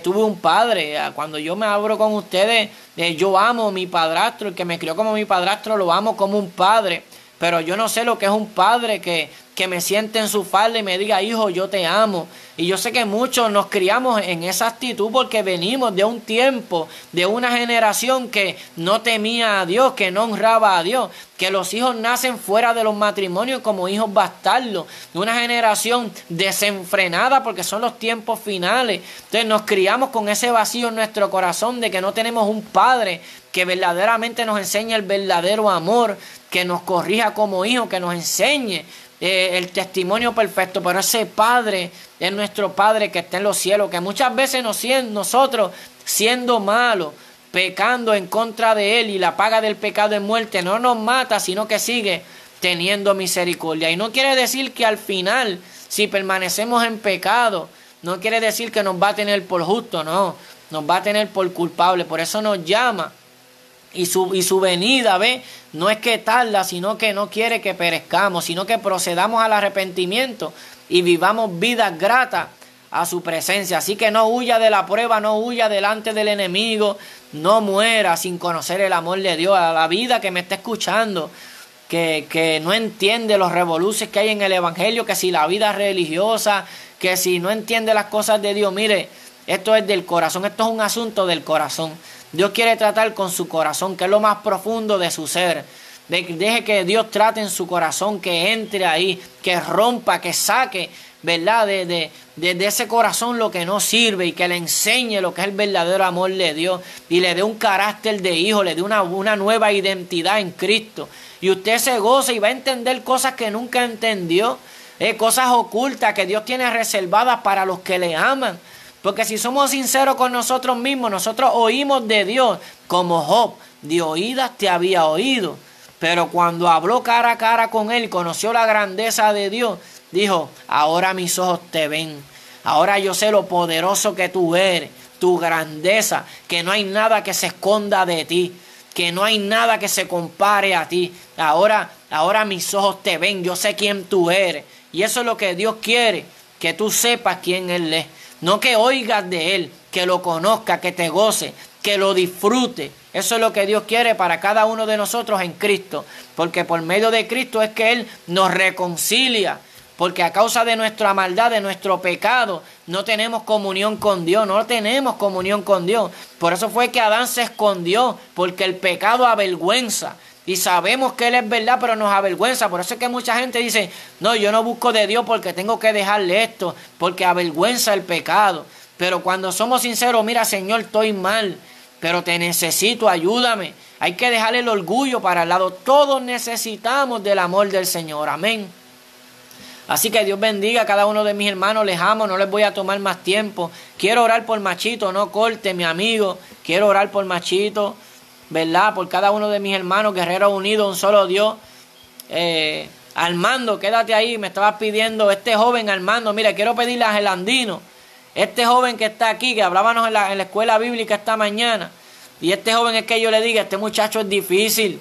tuve un padre. Cuando yo me abro con ustedes, yo amo a mi padrastro, el que me crió como mi padrastro, lo amo como un padre. Pero yo no sé lo que es un padre que me siente en su falda y me diga, hijo, yo te amo. Y yo sé que muchos nos criamos en esa actitud porque venimos de un tiempo, de una generación que no temía a Dios, que no honraba a Dios, que los hijos nacen fuera de los matrimonios como hijos bastardos, de una generación desenfrenada porque son los tiempos finales. Entonces nos criamos con ese vacío en nuestro corazón de que no tenemos un padre que verdaderamente nos enseñe el verdadero amor, que nos corrija como hijos, que nos enseñe el testimonio perfecto. Pero ese Padre es nuestro Padre que está en los cielos, que muchas veces nosotros siendo malos, pecando en contra de Él, y la paga del pecado es muerte, no nos mata, sino que sigue teniendo misericordia. Y no quiere decir que al final, si permanecemos en pecado, no quiere decir que nos va a tener por justo, no, nos va a tener por culpable. Por eso nos llama. Y su venida, ¿ve? No es que tarda, sino que no quiere que perezcamos, sino que procedamos al arrepentimiento y vivamos vidas gratas a su presencia. Así que no huya de la prueba, no huya delante del enemigo, no muera sin conocer el amor de Dios. A la vida que me está escuchando, que no entiende los revoluciones que hay en el evangelio, que si la vida religiosa, que si no entiende las cosas de Dios, mire, esto es del corazón, esto es un asunto del corazón. Dios quiere tratar con su corazón, que es lo más profundo de su ser. Deje que Dios trate en su corazón, que entre ahí, que rompa, que saque, ¿verdad? De ese corazón lo que no sirve, y que le enseñe lo que es el verdadero amor de Dios, y le dé un carácter de hijo, le dé una nueva identidad en Cristo. Y usted se goza y va a entender cosas que nunca entendió, cosas ocultas que Dios tiene reservadas para los que le aman. Porque si somos sinceros con nosotros mismos, nosotros oímos de Dios como Job, de oídas te había oído. Pero cuando habló cara a cara con Él, conoció la grandeza de Dios, dijo, ahora mis ojos te ven. Ahora yo sé lo poderoso que tú eres, tu grandeza, que no hay nada que se esconda de ti, que no hay nada que se compare a ti. Ahora mis ojos te ven, yo sé quién tú eres. Y eso es lo que Dios quiere, que tú sepas quién Él es. No que oigas de Él, que lo conozcas, que te goce, que lo disfrute. Eso es lo que Dios quiere para cada uno de nosotros en Cristo. Porque por medio de Cristo es que Él nos reconcilia. Porque a causa de nuestra maldad, de nuestro pecado, no tenemos comunión con Dios, no tenemos comunión con Dios. Por eso fue que Adán se escondió, porque el pecado avergüenza. Y sabemos que Él es verdad, pero nos avergüenza. Por eso es que mucha gente dice, no, yo no busco de Dios porque tengo que dejarle esto, porque avergüenza el pecado. Pero cuando somos sinceros, mira, Señor, estoy mal, pero te necesito, ayúdame. Hay que dejar el orgullo para el lado. Todos necesitamos del amor del Señor, amén. Así que Dios bendiga a cada uno de mis hermanos, les amo, no les voy a tomar más tiempo. Quiero orar por Machito, no corte, mi amigo. Quiero orar por Machito, ¿verdad? Por cada uno de mis hermanos, Guerreros Unidos, un solo Dios. Armando, quédate ahí, me estabas pidiendo, este joven Armando, mira, quiero pedirle a Gelandino, este joven que está aquí, que hablábamos en la escuela bíblica esta mañana, y este joven es que yo le diga, este muchacho es difícil,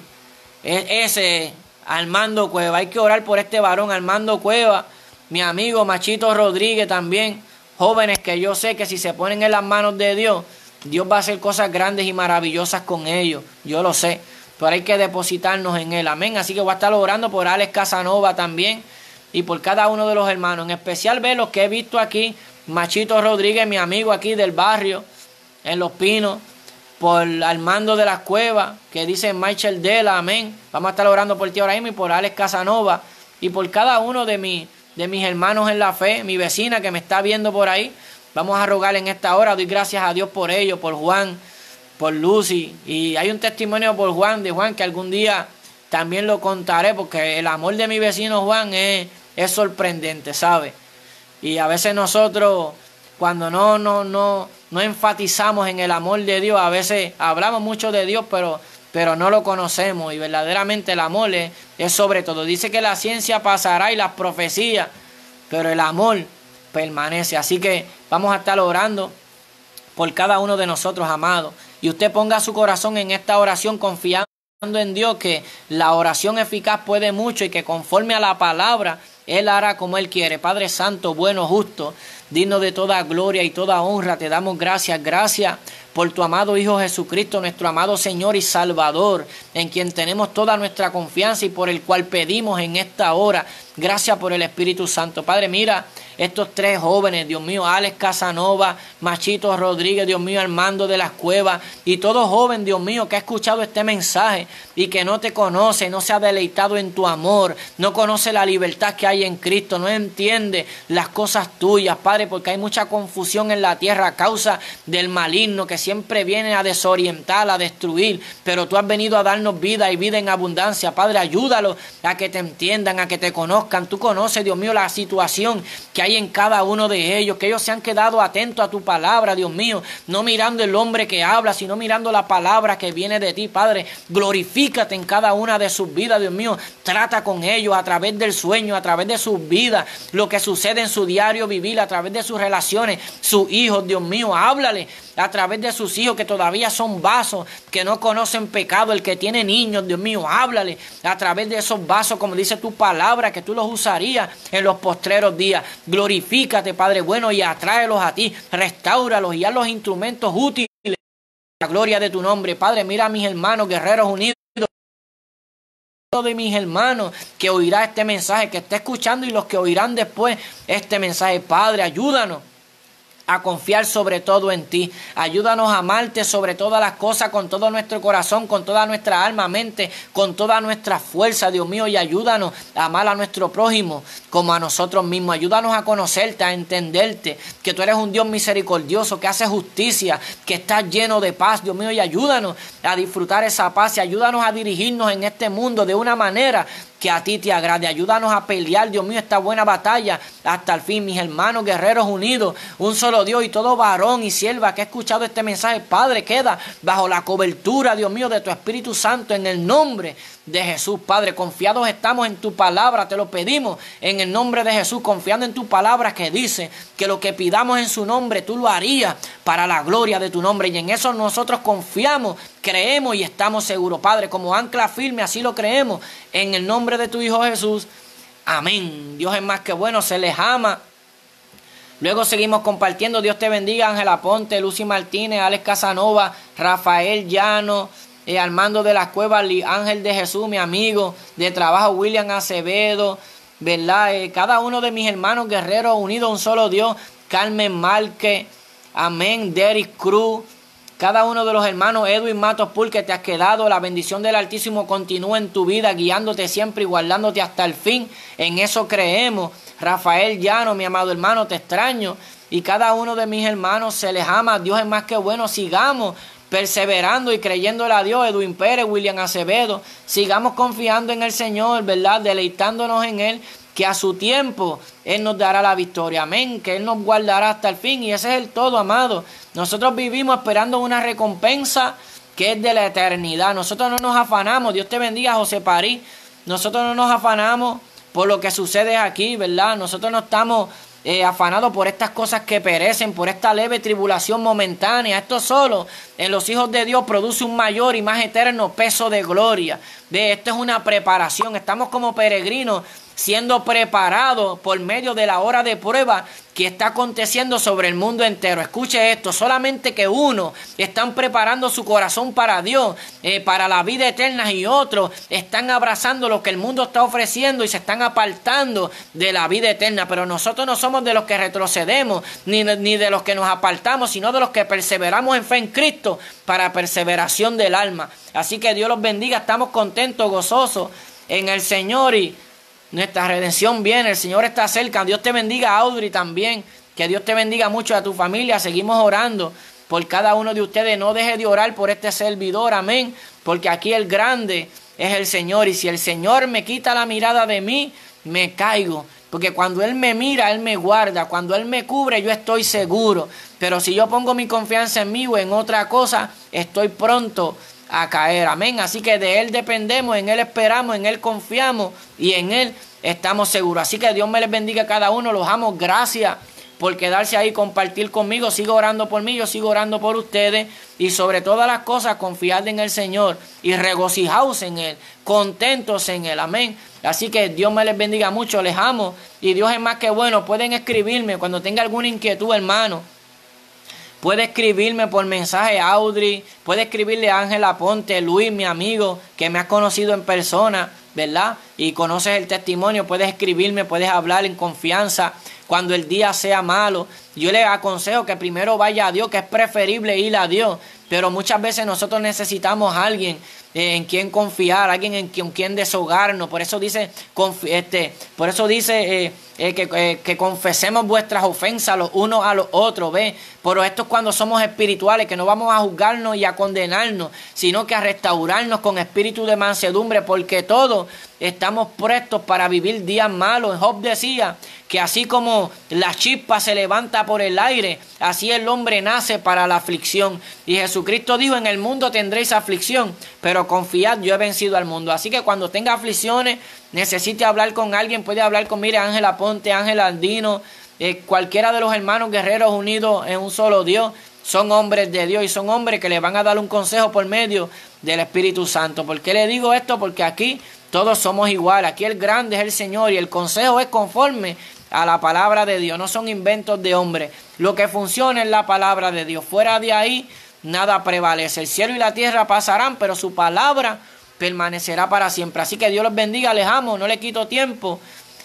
ese Armando Cueva, hay que orar por este varón, Armando Cueva, mi amigo Machito Rodríguez también, jóvenes que yo sé que si se ponen en las manos de Dios, Dios va a hacer cosas grandes y maravillosas con ellos, yo lo sé, pero hay que depositarnos en Él, amén. Así que voy a estar orando por Alex Casanova también y por cada uno de los hermanos, en especial ver los que he visto aquí, Machito Rodríguez, mi amigo aquí del barrio, en Los Pinos, por Armando de las Cuevas, que dice Michael Dela, amén. Vamos a estar orando por ti ahora mismo y por Alex Casanova y por cada uno de mis hermanos en la fe, mi vecina que me está viendo por ahí. Vamos a rogar en esta hora, doy gracias a Dios por ello, por Juan, por Lucy. Y hay un testimonio por Juan, de Juan, que algún día también lo contaré, porque el amor de mi vecino Juan es sorprendente, ¿sabe? Y a veces nosotros, cuando no enfatizamos en el amor de Dios, a veces hablamos mucho de Dios, pero no lo conocemos. Y verdaderamente el amor es sobre todo. Dice que la ciencia pasará y las profecías, pero el amor permanece. Así que vamos a estar orando por cada uno de nosotros, amados. Y usted ponga su corazón en esta oración confiando en Dios, que la oración eficaz puede mucho y que conforme a la palabra Él hará como Él quiere. Padre Santo, bueno, justo, digno de toda gloria y toda honra, te damos gracias. Gracias por tu amado Hijo Jesucristo, nuestro amado Señor y Salvador, en quien tenemos toda nuestra confianza y por el cual pedimos en esta hora. Gracias por el Espíritu Santo. Padre, mira estos tres jóvenes, Dios mío, Alex Casanova, Machito Rodríguez, Dios mío, Armando de las Cuevas, y todo joven, Dios mío, que ha escuchado este mensaje y que no te conoce, no se ha deleitado en tu amor, no conoce la libertad que hay en Cristo, no entiende las cosas tuyas, Padre, porque hay mucha confusión en la tierra a causa del maligno que siempre viene a desorientar, a destruir, pero tú has venido a darnos vida y vida en abundancia. Padre, ayúdalos a que te entiendan, a que te conozcan. Tú conoces, Dios mío, la situación que hay en cada uno de ellos, que ellos se han quedado atentos a tu palabra, Dios mío, no mirando el hombre que habla, sino mirando la palabra que viene de ti. Padre, glorifícate en cada una de sus vidas, Dios mío, trata con ellos a través del sueño, a través de sus vidas, lo que sucede en su diario vivir, a través de sus relaciones, sus hijos, Dios mío, háblale a través de sus hijos que todavía son vasos, que no conocen pecado, el que tiene niños, Dios mío, háblale a través de esos vasos, como dice tu palabra, que tú los usarías en los postreros días. Glorifícate, Padre bueno, y atráelos a ti, restáuralos y haz los instrumentos útiles a la gloria de tu nombre. Padre, mira a mis hermanos, Guerreros Unidos, de mis hermanos que oirá este mensaje, que está escuchando, y los que oirán después este mensaje. Padre, ayúdanos a confiar sobre todo en ti. Ayúdanos a amarte sobre todas las cosas, con todo nuestro corazón, con toda nuestra alma, mente, con toda nuestra fuerza, Dios mío, y ayúdanos a amar a nuestro prójimo como a nosotros mismos. Ayúdanos a conocerte, a entenderte, que tú eres un Dios misericordioso, que hace justicia, que estás lleno de paz, Dios mío, y ayúdanos a disfrutar esa paz, y ayúdanos a dirigirnos en este mundo de una manera que a ti te agrade. Ayúdanos a pelear, Dios mío, esta buena batalla hasta el fin. Mis hermanos, Guerreros Unidos, un solo Dios, y todo varón y sierva que ha escuchado este mensaje, Padre, queda bajo la cobertura, Dios mío, de tu Espíritu Santo, en el nombre de Jesús. Padre, confiados estamos en tu palabra, te lo pedimos en en el nombre de Jesús, confiando en tu palabra que dice que lo que pidamos en su nombre, tú lo harías para la gloria de tu nombre. Y en eso nosotros confiamos, creemos y estamos seguros, Padre, como ancla firme, así lo creemos, en el nombre de tu Hijo Jesús. Amén. Dios es más que bueno, se les ama. Luego seguimos compartiendo. Dios te bendiga, Ángela Ponte, Lucy Martínez, Alex Casanova, Rafael Llano, Armando de las Cuevas, Ángel de Jesús, mi amigo de trabajo, William Acevedo, ¿verdad? Cada uno de mis hermanos guerreros unidos a un solo Dios, Carmen Márquez, amén, Derek Cruz, cada uno de los hermanos, Edwin Matos Pool, que te has quedado, la bendición del Altísimo continúa en tu vida, guiándote siempre y guardándote hasta el fin, en eso creemos. Rafael Llano, mi amado hermano, te extraño, y cada uno de mis hermanos se les ama, Dios es más que bueno, sigamos perseverando y creyéndole a Dios. Edwin Pérez, William Acevedo, sigamos confiando en el Señor, ¿verdad? Deleitándonos en Él, que a su tiempo Él nos dará la victoria, amén, que Él nos guardará hasta el fin, y ese es el todo, amado. Nosotros vivimos esperando una recompensa que es de la eternidad. Nosotros no nos afanamos, Dios te bendiga, José París, nosotros no nos afanamos por lo que sucede aquí, ¿verdad? Nosotros no estamos afanados por estas cosas que perecen, por esta leve tribulación momentánea. Esto solo en los hijos de Dios produce un mayor y más eterno peso de gloria. Esto es una preparación. Estamos como peregrinos siendo preparados por medio de la hora de prueba que está aconteciendo sobre el mundo entero. Escuche esto, solamente que unos están preparando su corazón para Dios, para la vida eterna, y otros están abrazando lo que el mundo está ofreciendo y se están apartando de la vida eterna. Pero nosotros no somos de los que retrocedemos, ni de los que nos apartamos, sino de los que perseveramos en fe en Cristo para perseveración del alma. Así que Dios los bendiga, estamos contentos, gozosos en el Señor, y nuestra redención viene, el Señor está cerca. Dios te bendiga, Audrey, también. Que Dios te bendiga mucho a tu familia. Seguimos orando por cada uno de ustedes. No deje de orar por este servidor, amén. Porque aquí el grande es el Señor. Y si el Señor me quita la mirada de mí, me caigo. Porque cuando Él me mira, Él me guarda. Cuando Él me cubre, yo estoy seguro. Pero si yo pongo mi confianza en mí o en otra cosa, estoy pronto a caer, amén. Así que de Él dependemos, en Él esperamos, en Él confiamos y en Él estamos seguros. Así que Dios me les bendiga a cada uno, los amo, gracias por quedarse ahí, compartir conmigo. Sigo orando por mí, yo sigo orando por ustedes, y sobre todas las cosas confiad en el Señor y regocijaos en Él, contentos en Él, amén. Así que Dios me les bendiga mucho, les amo, y Dios es más que bueno. Pueden escribirme cuando tenga alguna inquietud, hermano. Puede escribirme por mensaje, Audrey. Puede escribirle a Ángela Ponte, Luis, mi amigo, que me has conocido en persona, ¿verdad? Y conoces el testimonio. Puedes escribirme, puedes hablar en confianza. Cuando el día sea malo, yo le aconsejo que primero vaya a Dios, que es preferible ir a Dios. Pero muchas veces nosotros necesitamos a alguien en quien confiar, alguien en quien deshogarnos. Por eso dice, que confesemos vuestras ofensas los unos a los otros, ¿ves? Pero esto es cuando somos espirituales, que no vamos a juzgarnos y a condenarnos, sino que a restaurarnos con espíritu de mansedumbre, porque todos estamos prestos para vivir días malos. Job decía que así como la chispa se levanta por el aire, así el hombre nace para la aflicción. Y Jesucristo dijo, en el mundo tendréis aflicción, pero confiad, yo he vencido al mundo. Así que cuando tenga aflicciones, necesite hablar con alguien, puede hablar con, mire, Ángela Ponte, Ángela Andino, cualquiera de los hermanos guerreros unidos en un solo Dios. Son hombres de Dios y son hombres que le van a dar un consejo por medio del Espíritu Santo. ¿Por qué le digo esto? Porque aquí todos somos iguales. Aquí el grande es el Señor y el consejo es conforme a la palabra de Dios. No son inventos de hombres. Lo que funciona es la palabra de Dios. Fuera de ahí, nada prevalece. El cielo y la tierra pasarán, pero su palabra permanecerá para siempre. Así que Dios los bendiga, les amo, no les quito tiempo.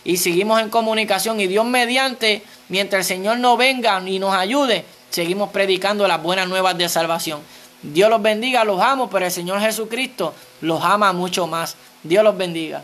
Y seguimos en comunicación. Y Dios mediante, mientras el Señor no venga y nos ayude, seguimos predicando las buenas nuevas de salvación. Dios los bendiga, los amo, pero el Señor Jesucristo los ama mucho más. Dios los bendiga.